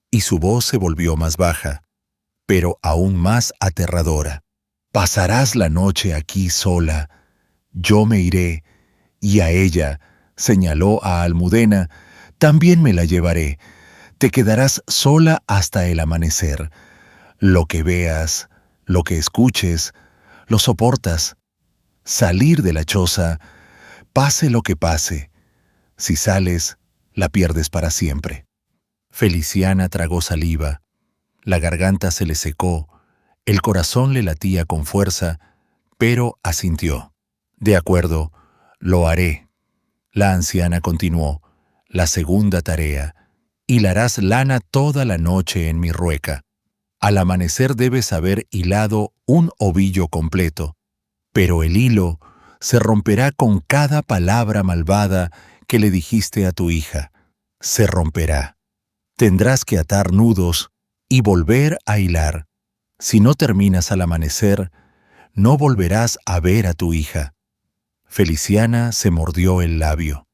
y su voz se volvió más baja, pero aún más aterradora. Pasarás la noche aquí sola. Yo me iré, y a ella, señaló a Almudena, también me la llevaré. Te quedarás sola hasta el amanecer. Lo que veas, lo que escuches, lo soportas. Salir de la choza, pase lo que pase. Si sales, la pierdes para siempre. Feliciana tragó saliva, la garganta se le secó, el corazón le latía con fuerza, pero asintió. De acuerdo, lo haré. La anciana continuó, la segunda tarea, hilarás lana toda la noche en mi rueca. Al amanecer debes haber hilado un ovillo completo, pero el hilo se romperá con cada palabra malvada que le dijiste a tu hija. Se romperá. Tendrás que atar nudos y volver a hilar. Si no terminas al amanecer, no volverás a ver a tu hija. Feliciana se mordió el labio.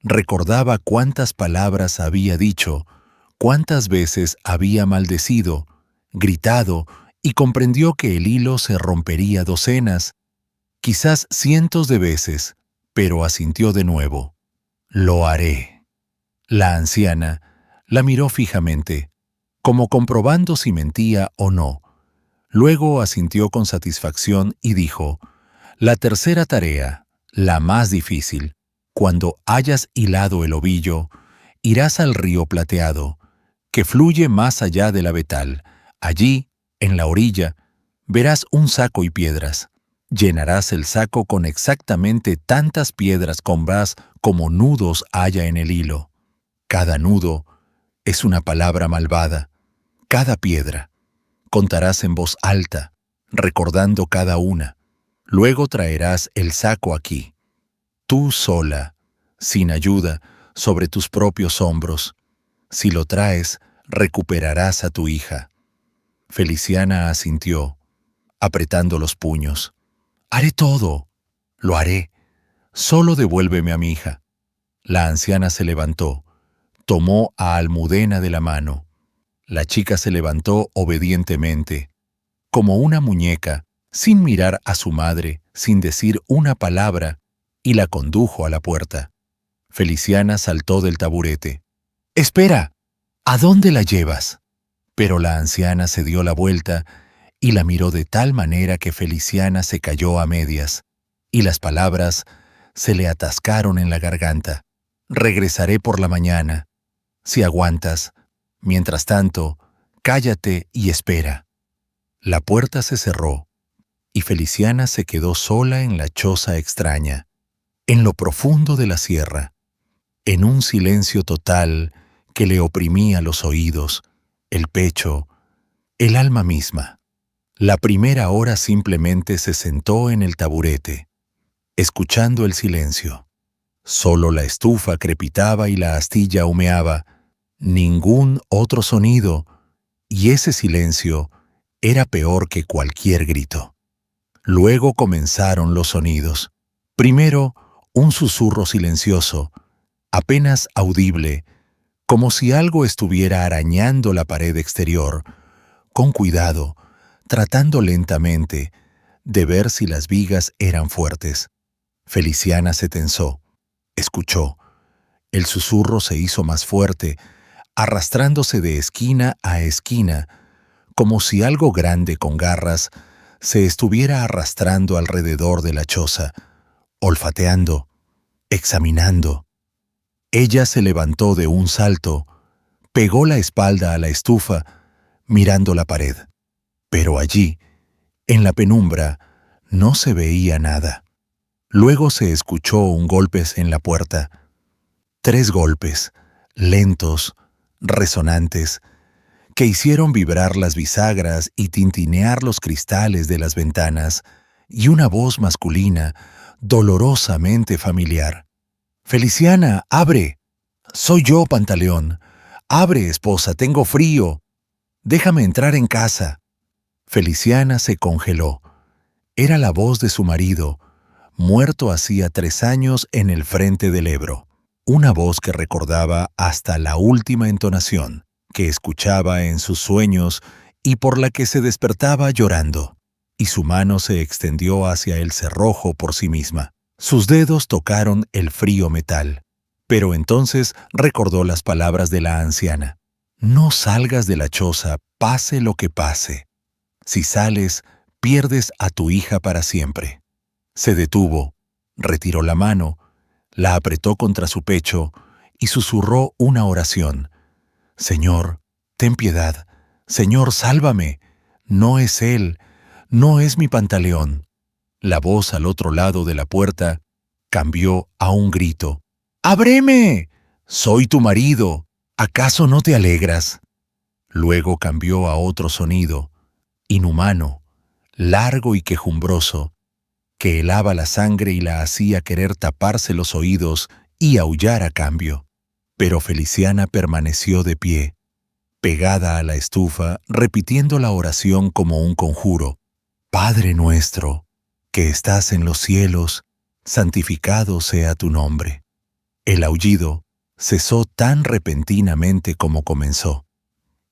Recordaba cuántas palabras había dicho, cuántas veces había maldecido, gritado, y comprendió que el hilo se rompería docenas, quizás cientos de veces, pero asintió de nuevo. Lo haré. La anciana la miró fijamente, como comprobando si mentía o no. Luego asintió con satisfacción y dijo, la tercera tarea, la más difícil. Cuando hayas hilado el ovillo, irás al río Plateado, que fluye más allá del abetal. Allí, en la orilla, verás un saco y piedras. Llenarás el saco con exactamente tantas piedras con bras como nudos haya en el hilo. Cada nudo es una palabra malvada. Cada piedra. Contarás en voz alta, recordando cada una. Luego traerás el saco aquí. Tú sola, sin ayuda, sobre tus propios hombros. Si lo traes, recuperarás a tu hija. Feliciana asintió, apretando los puños. Haré todo. Lo haré. Solo devuélveme a mi hija. La anciana se levantó, tomó a Almudena de la mano. La chica se levantó obedientemente, como una muñeca, sin mirar a su madre, sin decir una palabra, y la condujo a la puerta. Feliciana saltó del taburete. «¡Espera! ¿A dónde la llevas?» Pero la anciana se dio la vuelta y la miró de tal manera que Feliciana se cayó a medias, y las palabras se le atascaron en la garganta. «Regresaré por la mañana. Si aguantas. Mientras tanto, cállate y espera». La puerta se cerró, y Feliciana se quedó sola en la choza extraña, en lo profundo de la sierra, en un silencio total que le oprimía los oídos, el pecho, el alma misma. La primera hora simplemente se sentó en el taburete, escuchando el silencio. Solo la estufa crepitaba y la astilla humeaba, ningún otro sonido, y ese silencio era peor que cualquier grito. Luego comenzaron los sonidos. Primero, un susurro silencioso, apenas audible, como si algo estuviera arañando la pared exterior, con cuidado, tratando lentamente de ver si las vigas eran fuertes. Feliciana se tensó, escuchó. El susurro se hizo más fuerte, arrastrándose de esquina a esquina, como si algo grande con garras se estuviera arrastrando alrededor de la choza, olfateando, examinando. Ella se levantó de un salto, pegó la espalda a la estufa, mirando la pared. Pero allí, en la penumbra, no se veía nada. Luego se escuchó un golpe en la puerta. 3 golpes, lentos, resonantes, que hicieron vibrar las bisagras y tintinear los cristales de las ventanas, y una voz masculina, dolorosamente familiar. «Feliciana, abre. Soy yo, Pantaleón. Abre, esposa, tengo frío. Déjame entrar en casa». Feliciana se congeló. Era la voz de su marido, muerto hacía 3 años en el frente del Ebro. Una voz que recordaba hasta la última entonación, que escuchaba en sus sueños y por la que se despertaba llorando. Y su mano se extendió hacia el cerrojo por sí misma. Sus dedos tocaron el frío metal. Pero entonces recordó las palabras de la anciana. «No salgas de la choza, pase lo que pase. Si sales, pierdes a tu hija para siempre». Se detuvo, retiró la mano, la apretó contra su pecho y susurró una oración. «Señor, ten piedad. Señor, sálvame. No es él, no es mi Pantaleón». La voz al otro lado de la puerta cambió a un grito. «¡Ábreme! Soy tu marido. ¿Acaso no te alegras?». Luego cambió a otro sonido, inhumano, largo y quejumbroso, que helaba la sangre y la hacía querer taparse los oídos y aullar a cambio. Pero Feliciana permaneció de pie, pegada a la estufa, repitiendo la oración como un conjuro. «Padre nuestro, que estás en los cielos, santificado sea tu nombre». El aullido cesó tan repentinamente como comenzó,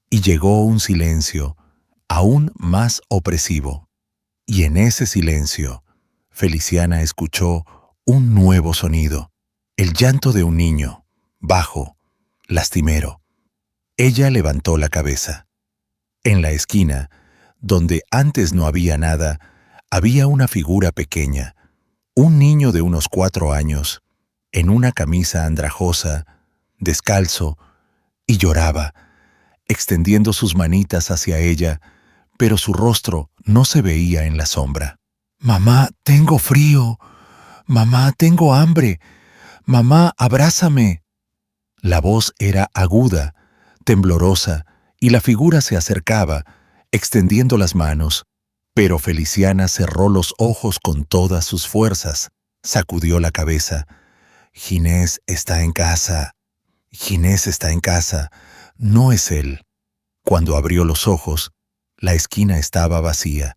y llegó un silencio aún más opresivo. Y en ese silencio, Feliciana escuchó un nuevo sonido, el llanto de un niño, bajo, lastimero. Ella levantó la cabeza. En la esquina, donde antes no había nada, había una figura pequeña, un niño de unos 4 años, en una camisa andrajosa, descalzo, y lloraba, extendiendo sus manitas hacia ella, pero su rostro no se veía en la sombra. «Mamá, tengo frío. Mamá, tengo hambre. Mamá, abrázame». La voz era aguda, temblorosa, y la figura se acercaba, extendiendo las manos. Pero Feliciana cerró los ojos con todas sus fuerzas, sacudió la cabeza. «Ginés está en casa. Ginés está en casa. No es él». Cuando abrió los ojos, la esquina estaba vacía.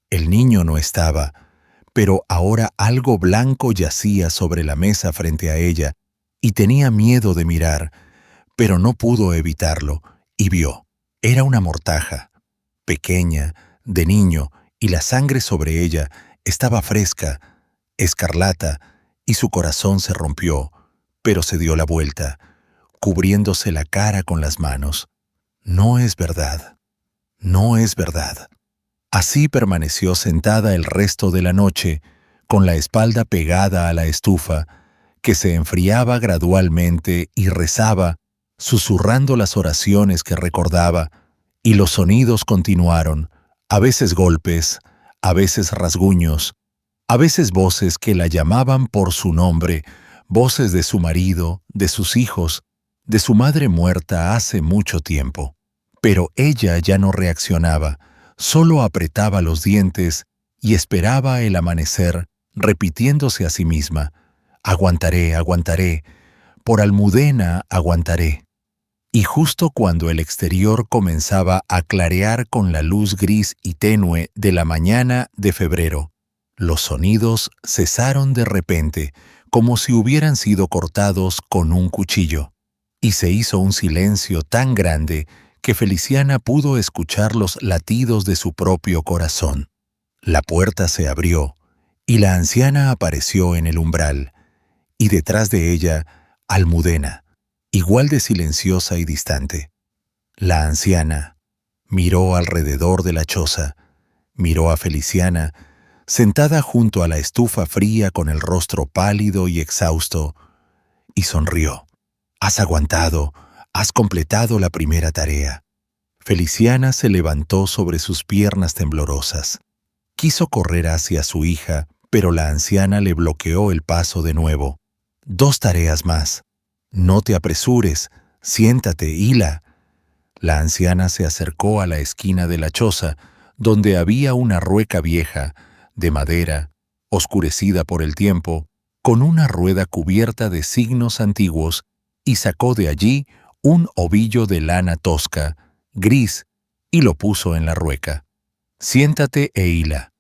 El niño no estaba, pero ahora algo blanco yacía sobre la mesa frente a ella, y tenía miedo de mirar, pero no pudo evitarlo, y vio. Era una mortaja, pequeña, de niño, y la sangre sobre ella estaba fresca, escarlata, y su corazón se rompió, pero se dio la vuelta, cubriéndose la cara con las manos. «No es verdad. No es verdad». Así permaneció sentada el resto de la noche, con la espalda pegada a la estufa, que se enfriaba gradualmente y rezaba, susurrando las oraciones que recordaba, y los sonidos continuaron, a veces golpes, a veces rasguños, a veces voces que la llamaban por su nombre, voces de su marido, de sus hijos, de su madre muerta hace mucho tiempo. Pero ella ya no reaccionaba, solo apretaba los dientes y esperaba el amanecer, repitiéndose a sí misma: «Aguantaré, aguantaré, por Almudena aguantaré». Y justo cuando el exterior comenzaba a clarear con la luz gris y tenue de la mañana de febrero, los sonidos cesaron de repente, como si hubieran sido cortados con un cuchillo, y se hizo un silencio tan grande que Feliciana pudo escuchar los latidos de su propio corazón. La puerta se abrió, y la anciana apareció en el umbral, y detrás de ella, Almudena, igual de silenciosa y distante. La anciana miró alrededor de la choza, miró a Feliciana, sentada junto a la estufa fría con el rostro pálido y exhausto, y sonrió. «Has aguantado, has completado la primera tarea». Feliciana se levantó sobre sus piernas temblorosas. Quiso correr hacia su hija, pero la anciana le bloqueó el paso de nuevo. «2 tareas más. No te apresures, siéntate, hila». La anciana se acercó a la esquina de la choza, donde había una rueca vieja, de madera, oscurecida por el tiempo, con una rueda cubierta de signos antiguos, y sacó de allí un ovillo de lana tosca, gris, y lo puso en la rueca. «Siéntate e hila.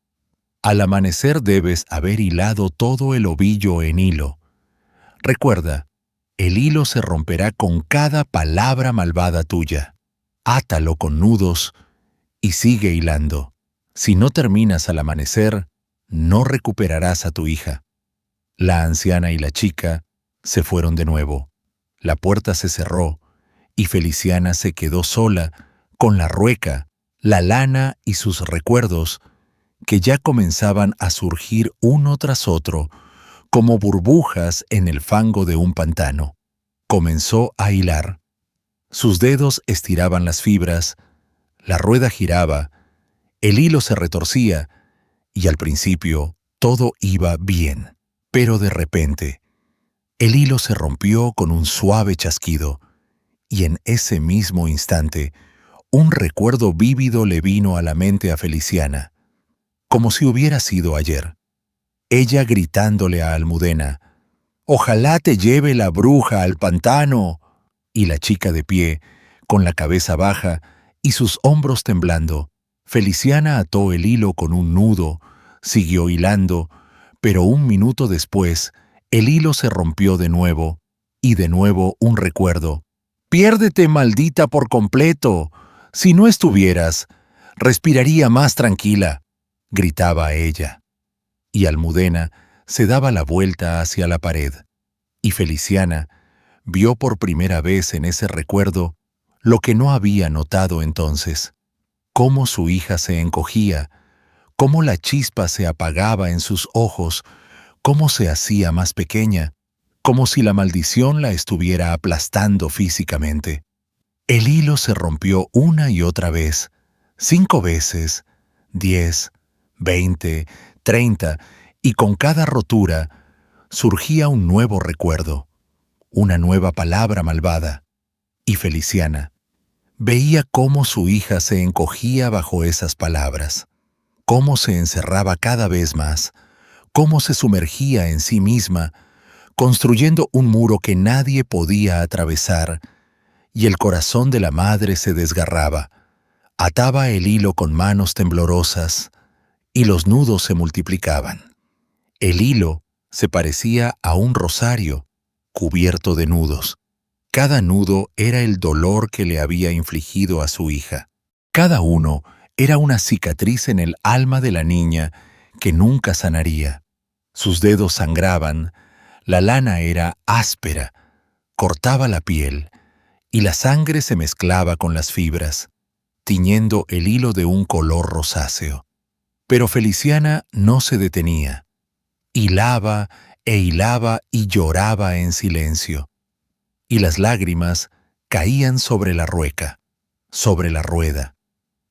Al amanecer debes haber hilado todo el ovillo en hilo. Recuerda, el hilo se romperá con cada palabra malvada tuya. Átalo con nudos y sigue hilando. Si no terminas al amanecer, no recuperarás a tu hija». La anciana y la chica se fueron de nuevo. La puerta se cerró y Feliciana se quedó sola con la rueca, la lana y sus recuerdos que ya comenzaban a surgir uno tras otro como burbujas en el fango de un pantano. Comenzó a hilar. Sus dedos estiraban las fibras, la rueda giraba, el hilo se retorcía y al principio todo iba bien. Pero de repente, el hilo se rompió con un suave chasquido y en ese mismo instante, un recuerdo vívido le vino a la mente a Feliciana, como si hubiera sido ayer. Ella gritándole a Almudena: «¡Ojalá te lleve la bruja al pantano!» Y la chica de pie, con la cabeza baja y sus hombros temblando. Feliciana ató el hilo con un nudo, siguió hilando, pero un minuto después, el hilo se rompió de nuevo, y de nuevo un recuerdo. «Piérdete, maldita, por completo. Si no estuvieras, respiraría más tranquila», gritaba ella. Y Almudena se daba la vuelta hacia la pared, y Feliciana vio por primera vez en ese recuerdo lo que no había notado entonces: cómo su hija se encogía, cómo la chispa se apagaba en sus ojos, cómo se hacía más pequeña, como si la maldición la estuviera aplastando físicamente. El hilo se rompió una y otra vez, 5 veces, 10, 20, 30, y con cada rotura surgía un nuevo recuerdo, una nueva palabra malvada. Y Feliciana veía cómo su hija se encogía bajo esas palabras, cómo se encerraba cada vez más, cómo se sumergía en sí misma, construyendo un muro que nadie podía atravesar, y el corazón de la madre se desgarraba. Ataba el hilo con manos temblorosas, y los nudos se multiplicaban. El hilo se parecía a un rosario cubierto de nudos. Cada nudo era el dolor que le había infligido a su hija. Cada uno era una cicatriz en el alma de la niña que nunca sanaría. Sus dedos sangraban, la lana era áspera, cortaba la piel, y la sangre se mezclaba con las fibras, tiñendo el hilo de un color rosáceo. Pero Feliciana no se detenía. Hilaba e hilaba y lloraba en silencio. Y las lágrimas caían sobre la rueca, sobre la rueda,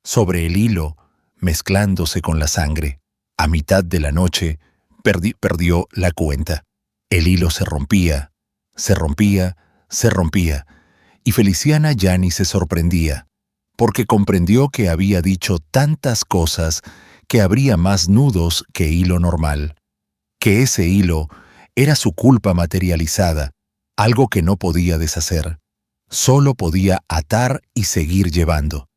sobre el hilo, mezclándose con la sangre. A mitad de la noche, perdió la cuenta. El hilo se rompía, se rompía, se rompía, y Feliciana ya ni se sorprendía, porque comprendió que había dicho tantas cosas que habría más nudos que hilo normal, que ese hilo era su culpa materializada, algo que no podía deshacer. Solo podía atar y seguir llevando.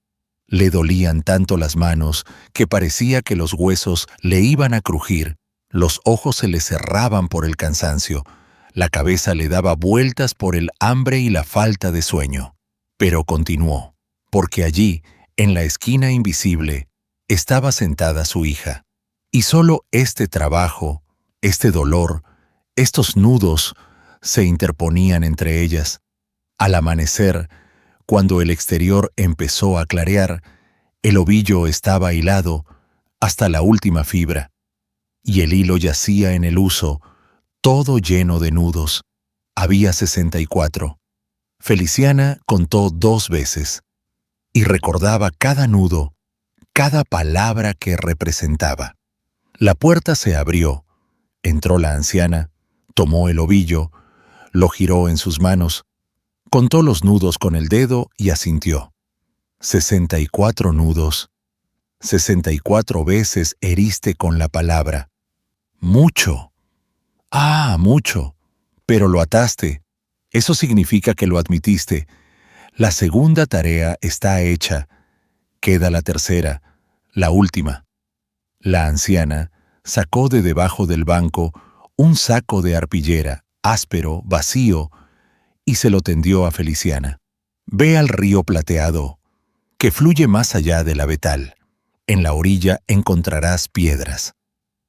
Le dolían tanto las manos que parecía que los huesos le iban a crujir, los ojos se le cerraban por el cansancio, la cabeza le daba vueltas por el hambre y la falta de sueño. Pero continuó, porque allí, en la esquina invisible, estaba sentada su hija. Y solo este trabajo, este dolor, estos nudos se interponían entre ellas. Al amanecer, cuando el exterior empezó a clarear, el ovillo estaba hilado hasta la última fibra, y el hilo yacía en el huso, todo lleno de nudos. Había 64. Feliciana contó 2 veces, y recordaba cada nudo, cada palabra que representaba. La puerta se abrió, entró la anciana, tomó el ovillo, lo giró en sus manos, contó los nudos con el dedo y asintió. 64 nudos. 64 veces heriste con la palabra. Mucho. Ah, mucho. Pero lo ataste. Eso significa que lo admitiste. La segunda tarea está hecha. Queda la tercera, la última. La anciana sacó de debajo del banco un saco de arpillera, áspero, vacío, y se lo tendió a Feliciana. Ve al río plateado, que fluye más allá del abetal. En la orilla encontrarás piedras.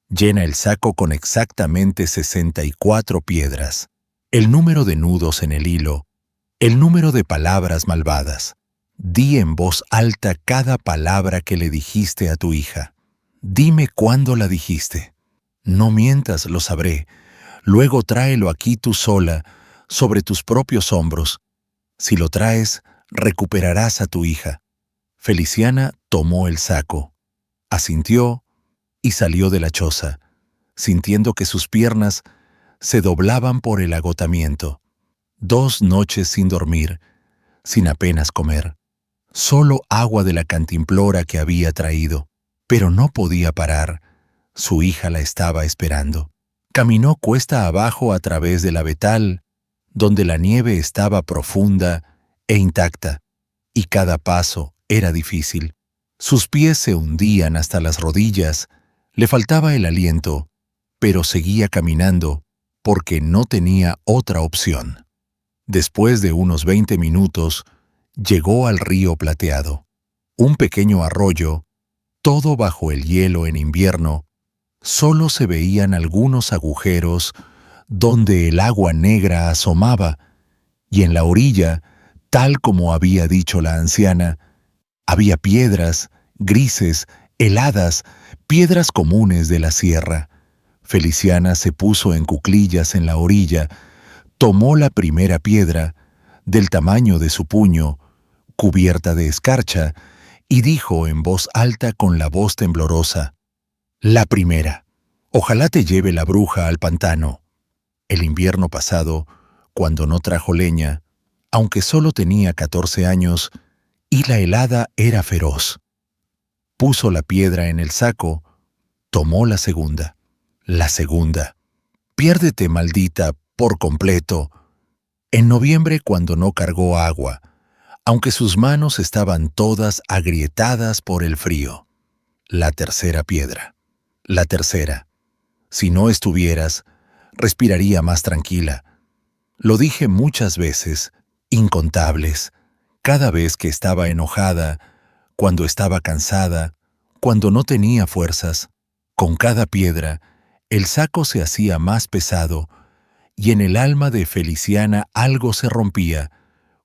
Llena el saco con exactamente 64 piedras, el número de nudos en el hilo, el número de palabras malvadas. Di en voz alta cada palabra que le dijiste a tu hija. Dime cuándo la dijiste. No mientas, lo sabré. Luego tráelo aquí tú sola, sobre tus propios hombros. Si lo traes, recuperarás a tu hija. Feliciana tomó el saco, asintió y salió de la choza, sintiendo que sus piernas se doblaban por el agotamiento. 2 noches sin dormir, sin apenas comer, solo agua de la cantimplora que había traído, pero no podía parar. Su hija la estaba esperando. Caminó cuesta abajo a través del abetal, donde la nieve estaba profunda e intacta, y cada paso era difícil. Sus pies se hundían hasta las rodillas, le faltaba el aliento, pero seguía caminando porque no tenía otra opción. Después de unos 20 minutos, llegó al río plateado, un pequeño arroyo, todo bajo el hielo en invierno. Solo se veían algunos agujeros donde el agua negra asomaba, y en la orilla, tal como había dicho la anciana, había piedras, grises, heladas, piedras comunes de la sierra. Feliciana se puso en cuclillas en la orilla, tomó la primera piedra, del tamaño de su puño, cubierta de escarcha, y dijo en voz alta con la voz temblorosa: «La primera. Ojalá te lleve la bruja al pantano». El invierno pasado, cuando no trajo leña, aunque solo tenía 14 años, y la helada era feroz. Puso la piedra en el saco, tomó la segunda. La segunda. Piérdete, maldita, por completo. En noviembre, cuando no cargó agua, aunque sus manos estaban todas agrietadas por el frío. La tercera piedra. La tercera. Si no estuvieras, respiraría más tranquila. Lo dije muchas veces, incontables, cada vez que estaba enojada, cuando estaba cansada, cuando no tenía fuerzas. Con cada piedra, el saco se hacía más pesado, y en el alma de Feliciana algo se rompía,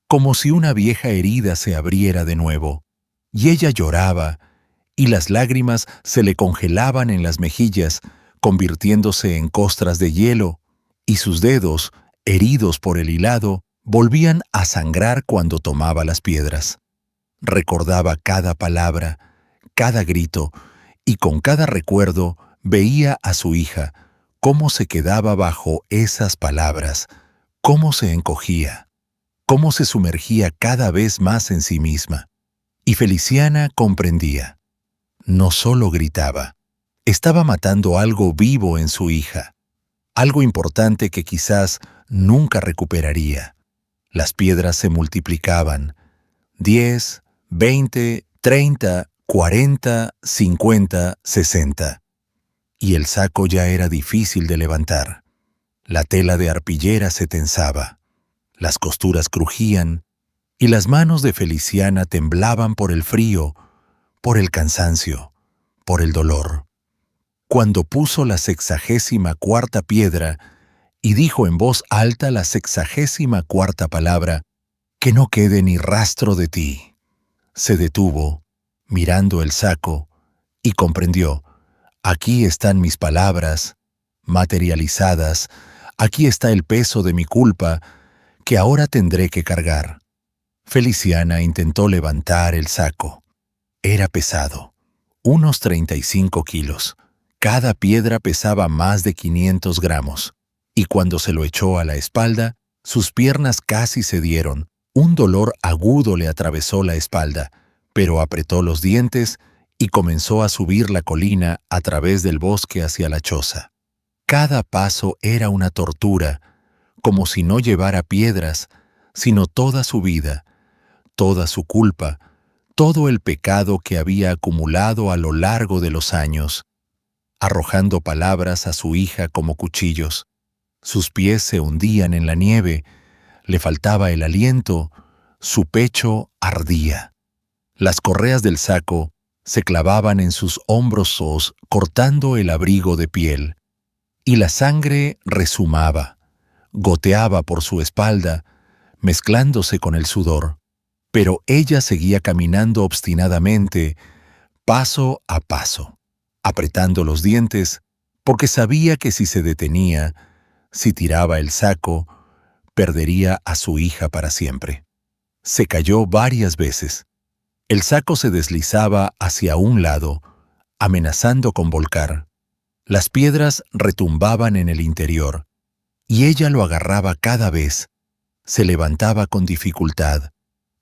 como si una vieja herida se abriera de nuevo. Y ella lloraba, y las lágrimas se le congelaban en las mejillas, convirtiéndose en costras de hielo, y sus dedos, heridos por el hilado, volvían a sangrar cuando tomaba las piedras. Recordaba cada palabra, cada grito, y con cada recuerdo veía a su hija, cómo se quedaba bajo esas palabras, cómo se encogía, cómo se sumergía cada vez más en sí misma. Y Feliciana comprendía. No solo gritaba, estaba matando algo vivo en su hija, algo importante que quizás nunca recuperaría. Las piedras se multiplicaban: 10, 20, 30, 40, 50, 60. Y el saco ya era difícil de levantar. La tela de arpillera se tensaba, las costuras crujían, y las manos de Feliciana temblaban por el frío, por el cansancio, por el dolor. Cuando puso la 64ª piedra y dijo en voz alta la 64ª palabra: «Que no quede ni rastro de ti», se detuvo, mirando el saco, y comprendió: aquí están mis palabras, materializadas, aquí está el peso de mi culpa, que ahora tendré que cargar. Feliciana intentó levantar el saco. Era pesado, unos 35 kilos. Cada piedra pesaba más de 500 gramos, y cuando se lo echó a la espalda, sus piernas casi cedieron. Un dolor agudo le atravesó la espalda, pero apretó los dientes y comenzó a subir la colina a través del bosque hacia la choza. Cada paso era una tortura, como si no llevara piedras, sino toda su vida, toda su culpa, todo el pecado que había acumulado a lo largo de los años, arrojando palabras a su hija como cuchillos. Sus pies se hundían en la nieve, le faltaba el aliento, su pecho ardía. Las correas del saco se clavaban en sus hombros cortando el abrigo de piel, y la sangre rezumaba, goteaba por su espalda, mezclándose con el sudor. Pero ella seguía caminando obstinadamente, paso a paso, apretando los dientes, porque sabía que si se detenía, si tiraba el saco, perdería a su hija para siempre. Se cayó varias veces. El saco se deslizaba hacia un lado, amenazando con volcar. Las piedras retumbaban en el interior, y ella lo agarraba cada vez. Se levantaba con dificultad,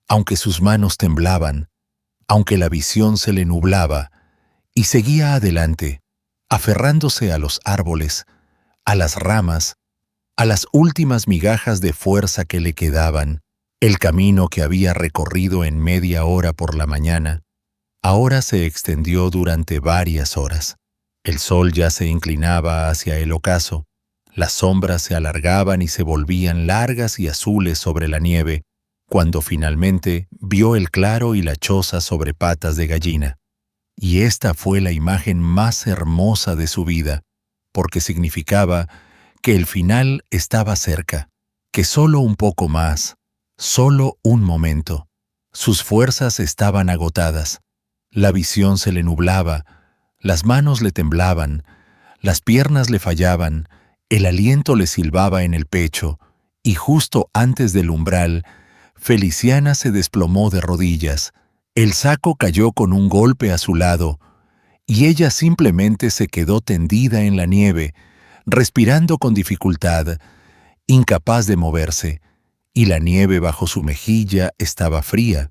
aunque sus manos temblaban, aunque la visión se le nublaba, y seguía adelante, aferrándose a los árboles, a las ramas, a las últimas migajas de fuerza que le quedaban. El camino que había recorrido en media hora por la mañana, ahora se extendió durante varias horas. El sol ya se inclinaba hacia el ocaso, las sombras se alargaban y se volvían largas y azules sobre la nieve, cuando finalmente vio el claro y la choza sobre patas de gallina. Y esta fue la imagen más hermosa de su vida, porque significaba que el final estaba cerca, que solo un poco más, solo un momento. Sus fuerzas estaban agotadas, la visión se le nublaba, las manos le temblaban, las piernas le fallaban, el aliento le silbaba en el pecho, y justo antes del umbral, Feliciana se desplomó de rodillas. El saco cayó con un golpe a su lado, y ella simplemente se quedó tendida en la nieve, respirando con dificultad, incapaz de moverse, y la nieve bajo su mejilla estaba fría,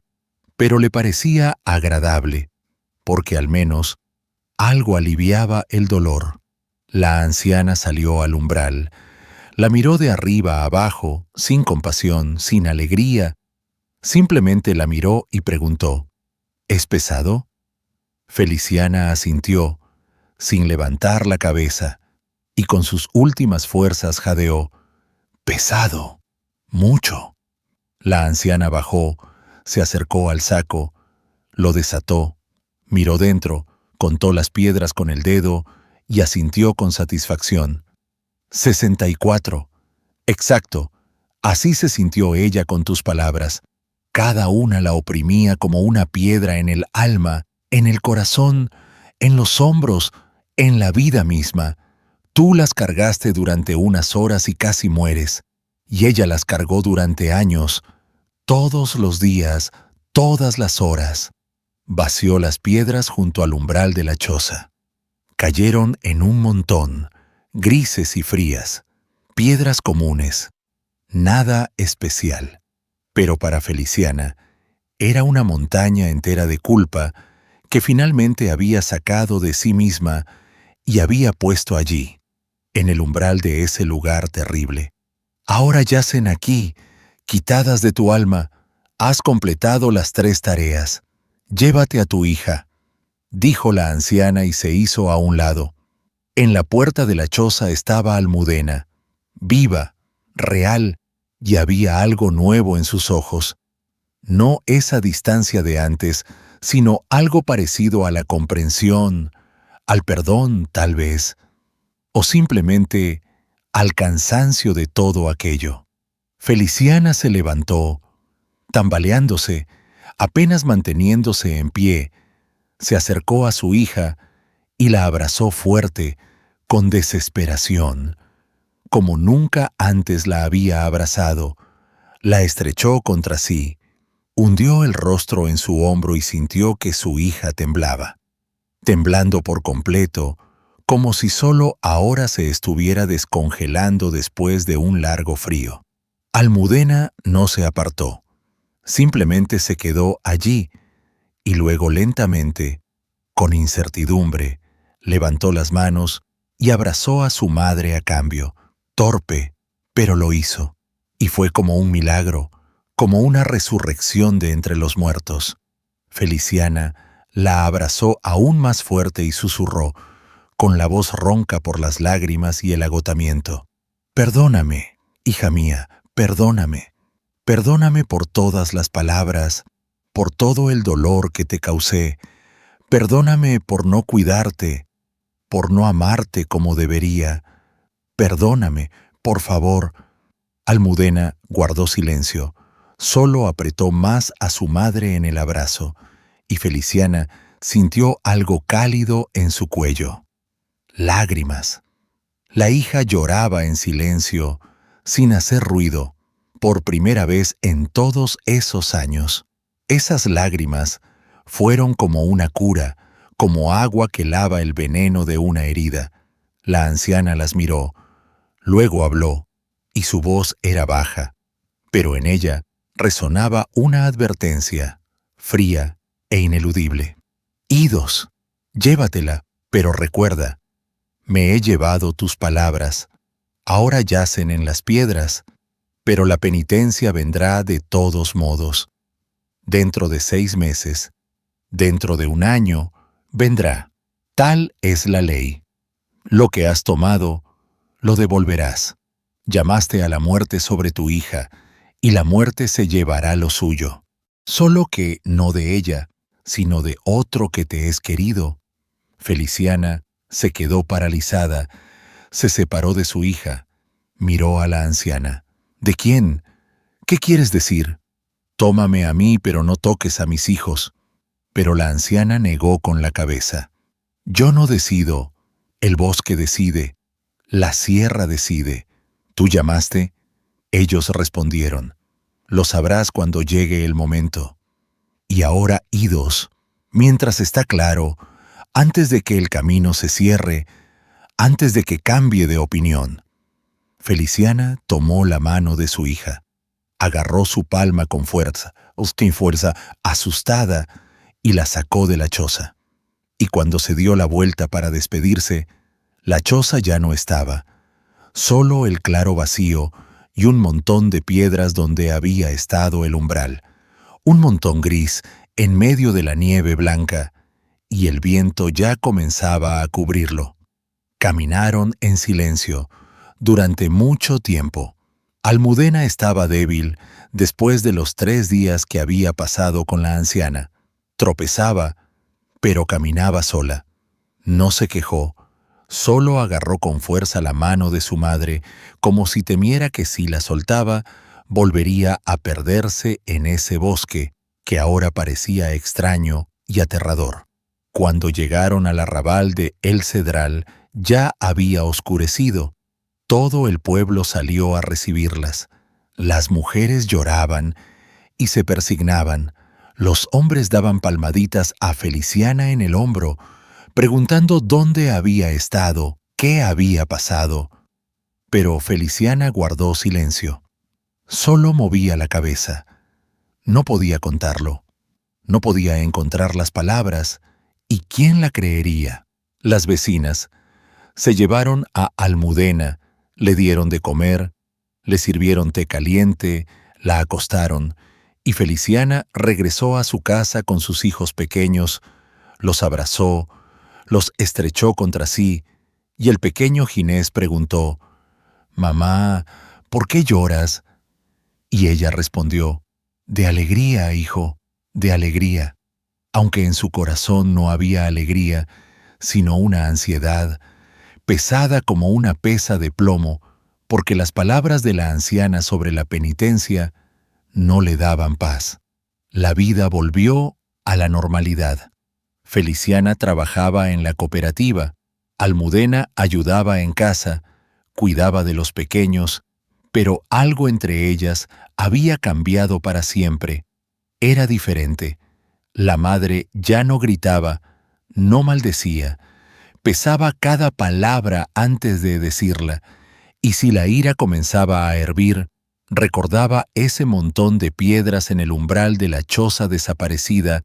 pero le parecía agradable, porque al menos algo aliviaba el dolor. La anciana salió al umbral, la miró de arriba a abajo, sin compasión, sin alegría. Simplemente la miró y preguntó: ¿Es pesado? Feliciana asintió, sin levantar la cabeza, y con sus últimas fuerzas jadeó: «Pesado, mucho». La anciana bajó, se acercó al saco, lo desató, miró dentro, contó las piedras con el dedo y asintió con satisfacción. 64. Exacto, así se sintió ella con tus palabras. Cada una la oprimía como una piedra en el alma, en el corazón, en los hombros, en la vida misma. Tú las cargaste durante unas horas y casi mueres, y ella las cargó durante años, todos los días, todas las horas. Vació las piedras junto al umbral de la choza. Cayeron en un montón, grises y frías, piedras comunes, nada especial. Pero para Feliciana era una montaña entera de culpa que finalmente había sacado de sí misma y había puesto allí, en el umbral de ese lugar terrible. Ahora yacen aquí, Quitadas de tu alma, has completado las 3 tareas. Llévate a tu hija, dijo la anciana y se hizo a un lado. En la puerta de la choza estaba Almudena, viva, real, y había algo nuevo en sus ojos. No esa distancia de antes, sino algo parecido a la comprensión, al perdón, tal vez, o simplemente al cansancio de todo aquello. Feliciana se levantó, tambaleándose, apenas manteniéndose en pie, se acercó a su hija y la abrazó fuerte, con desesperación, como nunca antes la había abrazado. La estrechó contra sí, hundió el rostro en su hombro y sintió que su hija temblaba, temblando por completo, como si solo ahora se estuviera descongelando después de un largo frío. Almudena no se apartó, simplemente se quedó allí y luego lentamente, con incertidumbre, levantó las manos y abrazó a su madre a cambio, torpe, pero lo hizo, y fue como un milagro, como una resurrección de entre los muertos. Feliciana la abrazó aún más fuerte y susurró, con la voz ronca por las lágrimas y el agotamiento: «Perdóname, hija mía, perdóname. Perdóname por todas las palabras, por todo el dolor que te causé. Perdóname por no cuidarte, por no amarte como debería. Perdóname, por favor». Almudena guardó silencio, solo apretó más a su madre en el abrazo, y Feliciana sintió algo cálido en su cuello. Lágrimas. La hija lloraba en silencio, sin hacer ruido, por primera vez en todos esos años. Esas lágrimas fueron como una cura, como agua que lava el veneno de una herida. La anciana las miró, luego habló, y su voz era baja, pero en ella resonaba una advertencia, fría e ineludible. «Idos, llévatela, pero recuerda, me he llevado tus palabras, ahora yacen en las piedras, pero la penitencia vendrá de todos modos. Dentro de 6 meses, dentro de 1 año, vendrá. Tal es la ley. Lo que has tomado, lo devolverás. Llamaste a la muerte sobre tu hija, y la muerte se llevará lo suyo. Solo que no de ella, sino de otro que te es querido». Feliciana se quedó paralizada, se separó de su hija, miró a la anciana. «¿De quién? ¿Qué quieres decir? Tómame a mí, pero no toques a mis hijos». Pero la anciana negó con la cabeza. «Yo no decido, el bosque decide, la sierra decide. ¿Tú llamaste?». Ellos respondieron: «Lo sabrás cuando llegue el momento». Y ahora idos, mientras está claro, antes de que el camino se cierre, antes de que cambie de opinión. Feliciana tomó la mano de su hija, agarró su palma con fuerza, asustada, y la sacó de la choza. Y cuando se dio la vuelta para despedirse, la choza ya no estaba, solo el claro vacío y un montón de piedras donde había estado el umbral, un montón gris en medio de la nieve blanca, y el viento ya comenzaba a cubrirlo. Caminaron en silencio durante mucho tiempo. Almudena estaba débil después de los 3 días que había pasado con la anciana. Tropezaba, pero caminaba sola. No se quejó, solo agarró con fuerza la mano de su madre, como si temiera que si la soltaba, volvería a perderse en ese bosque que ahora parecía extraño y aterrador. Cuando llegaron al arrabal de El Cedral, ya había oscurecido. Todo el pueblo salió a recibirlas. Las mujeres lloraban y se persignaban. Los hombres daban palmaditas a Feliciana en el hombro, preguntando dónde había estado, qué había pasado. Pero Feliciana guardó silencio. Solo movía la cabeza. No podía contarlo. No podía encontrar las palabras. ¿Y quién la creería? Las vecinas se llevaron a Almudena, le dieron de comer, le sirvieron té caliente, La acostaron, y Feliciana regresó a su casa con sus hijos pequeños, los abrazó, los estrechó contra sí, y el pequeño Ginés preguntó: «Mamá, ¿por qué lloras?». Y ella respondió: «De alegría, hijo, de alegría», aunque en su corazón no había alegría, sino una ansiedad, pesada como una pesa de plomo, porque las palabras de la anciana sobre la penitencia no le daban paz. La vida volvió a la normalidad. Feliciana trabajaba en la cooperativa, Almudena ayudaba en casa, cuidaba de los pequeños, pero algo entre ellas había cambiado para siempre. Era diferente. La madre ya no gritaba, no maldecía, pesaba cada palabra antes de decirla, y si la ira comenzaba a hervir, recordaba ese montón de piedras en el umbral de la choza desaparecida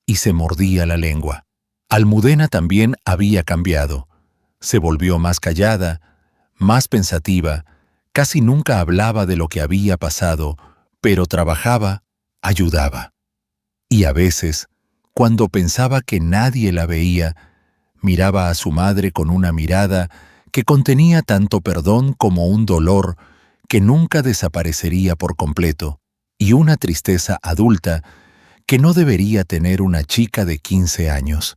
y se mordía la lengua. Almudena también había cambiado. Se volvió más callada, más pensativa, casi nunca hablaba de lo que había pasado, pero trabajaba, ayudaba. Y a veces, cuando pensaba que nadie la veía, miraba a su madre con una mirada que contenía tanto perdón como un dolor que nunca desaparecería por completo, y una tristeza adulta que no debería tener una chica de 15 años.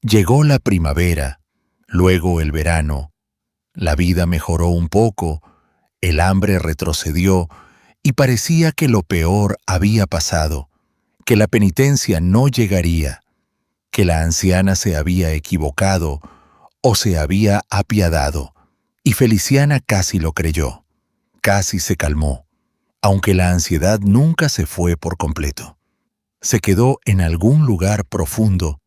Llegó la primavera, luego el verano. La vida mejoró un poco, el hambre retrocedió y parecía que lo peor había pasado, que la penitencia no llegaría, que la anciana se había equivocado o se había apiadado, y Feliciana casi lo creyó, casi se calmó, aunque la ansiedad nunca se fue por completo. Se quedó en algún lugar profundo,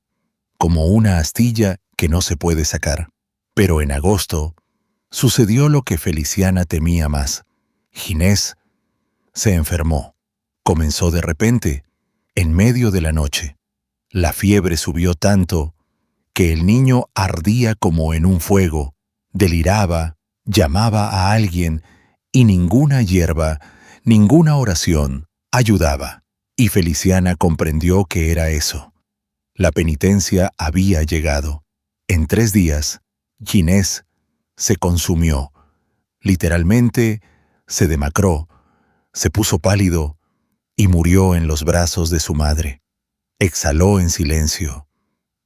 como una astilla que no se puede sacar. Pero en agosto sucedió lo que Feliciana temía más. Ginés se enfermó. Comenzó de repente, en medio de la noche. La fiebre subió tanto que el niño ardía como en un fuego, deliraba, llamaba a alguien y ninguna hierba, ninguna oración ayudaba. Y Feliciana comprendió que era eso. La penitencia había llegado. En 3 días, Ginés se consumió. Literalmente, se demacró, se puso pálido y murió en los brazos de su madre. Exhaló en silencio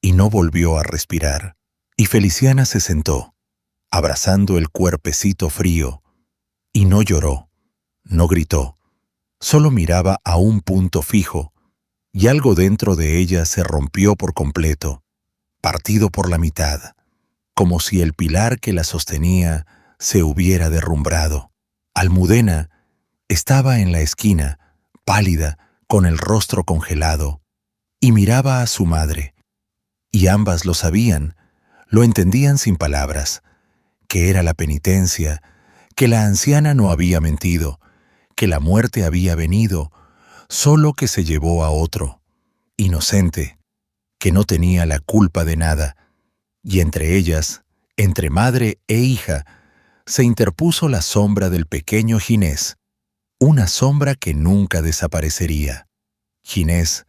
y no volvió a respirar. Y Feliciana se sentó, abrazando el cuerpecito frío, y no lloró, no gritó, solo miraba a un punto fijo, y algo dentro de ella se rompió por completo, partido por la mitad, como si el pilar que la sostenía se hubiera derrumbrado. Almudena estaba en la esquina, pálida, con el rostro congelado, y miraba a su madre. Y ambas lo sabían, lo entendían sin palabras, que era la penitencia, que la anciana no había mentido, que la muerte había venido, solo que se llevó a otro, inocente, que no tenía la culpa de nada, y entre ellas, entre madre e hija, se interpuso la sombra del pequeño Ginés, una sombra que nunca desaparecería. Ginés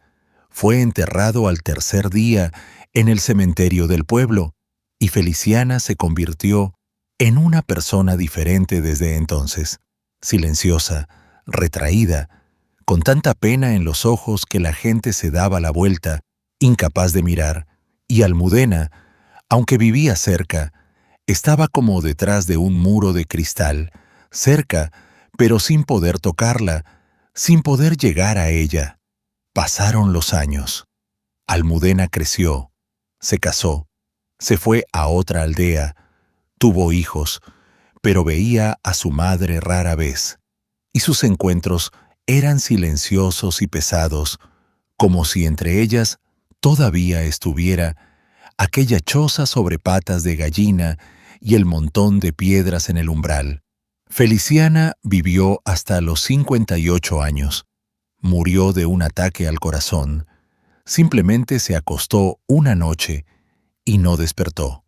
fue enterrado al 3er día en el cementerio del pueblo, y Feliciana se convirtió en una persona diferente desde entonces, silenciosa, retraída, con tanta pena en los ojos que la gente se daba la vuelta, incapaz de mirar, y Almudena, aunque vivía cerca, estaba como detrás de un muro de cristal, cerca, pero sin poder tocarla, sin poder llegar a ella. Pasaron los años. Almudena creció, se casó, se fue a otra aldea, tuvo hijos, pero veía a su madre rara vez, y sus encuentros eran silenciosos y pesados, como si entre ellas todavía estuviera aquella choza sobre patas de gallina y el montón de piedras en el umbral. Feliciana vivió hasta los 58 años. Murió de un ataque al corazón. Simplemente se acostó una noche y no despertó.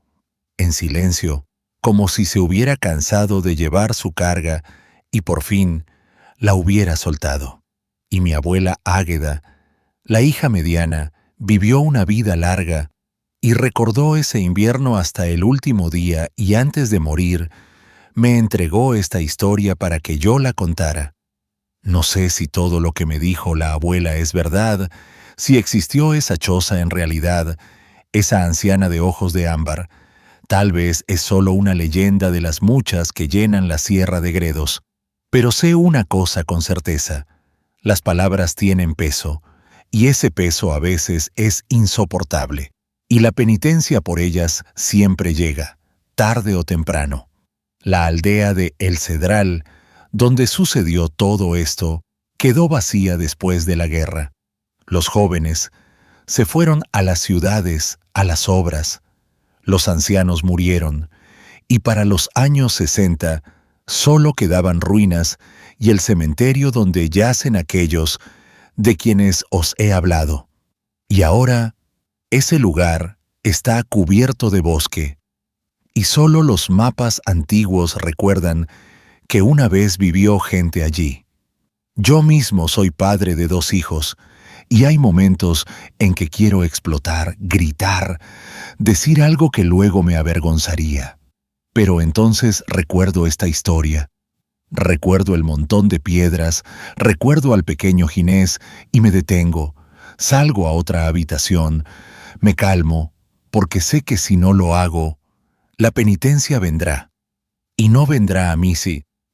En silencio, como si se hubiera cansado de llevar su carga, y por fin la hubiera soltado. Y mi abuela Águeda, la hija mediana, vivió una vida larga y recordó ese invierno hasta el último día, y antes de morir me entregó esta historia para que yo la contara. No sé si todo lo que me dijo la abuela es verdad, si existió esa choza en realidad, esa anciana de ojos de ámbar. Tal vez es solo una leyenda de las muchas que llenan la Sierra de Gredos. Pero sé una cosa con certeza: las palabras tienen peso, y ese peso a veces es insoportable, y la penitencia por ellas siempre llega, tarde o temprano. La aldea de El Cedral, donde sucedió todo esto, quedó vacía después de la guerra. Los jóvenes se fueron a las ciudades, a las obras. Los ancianos murieron, y para los años 60 solo quedaban ruinas y el cementerio donde yacen aquellos de quienes os he hablado. Y ahora ese lugar está cubierto de bosque, y solo los mapas antiguos recuerdan que una vez vivió gente allí. Yo mismo soy padre de 2 hijos, y hay momentos en que quiero explotar, gritar, decir algo que luego me avergonzaría. Pero entonces recuerdo esta historia. Recuerdo el montón de piedras, recuerdo al pequeño Ginés y me detengo. Salgo a otra habitación, me calmo, porque sé que si no lo hago, la penitencia vendrá. Y no vendrá a mí,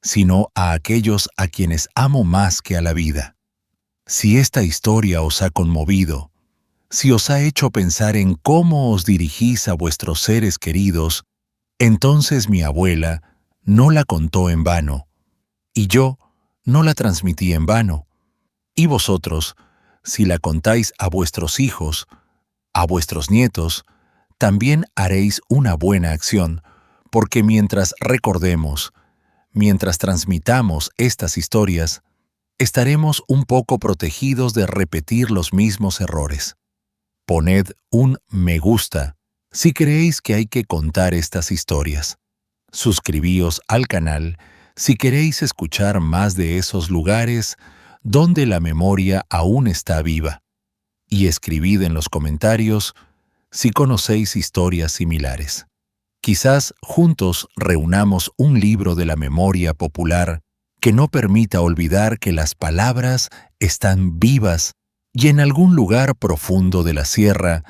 sino a aquellos a quienes amo más que a la vida. Si esta historia os ha conmovido, si os ha hecho pensar en cómo os dirigís a vuestros seres queridos, entonces mi abuela no la contó en vano, y yo no la transmití en vano. Y vosotros, si la contáis a vuestros hijos, a vuestros nietos, también haréis una buena acción, porque mientras recordemos, mientras transmitamos estas historias, estaremos un poco protegidos de repetir los mismos errores. Poned un me gusta si creéis que hay que contar estas historias. Suscribíos al canal si queréis escuchar más de esos lugares donde la memoria aún está viva. Y escribid en los comentarios si conocéis historias similares. Quizás juntos reunamos un libro de la memoria popular que no permita olvidar que las palabras están vivas y en algún lugar profundo de la sierra,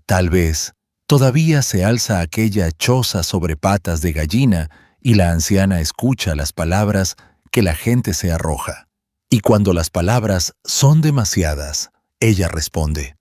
tal vez, todavía se alza aquella choza sobre patas de gallina y la anciana escucha las palabras que la gente se arroja. Y cuando las palabras son demasiadas, ella responde: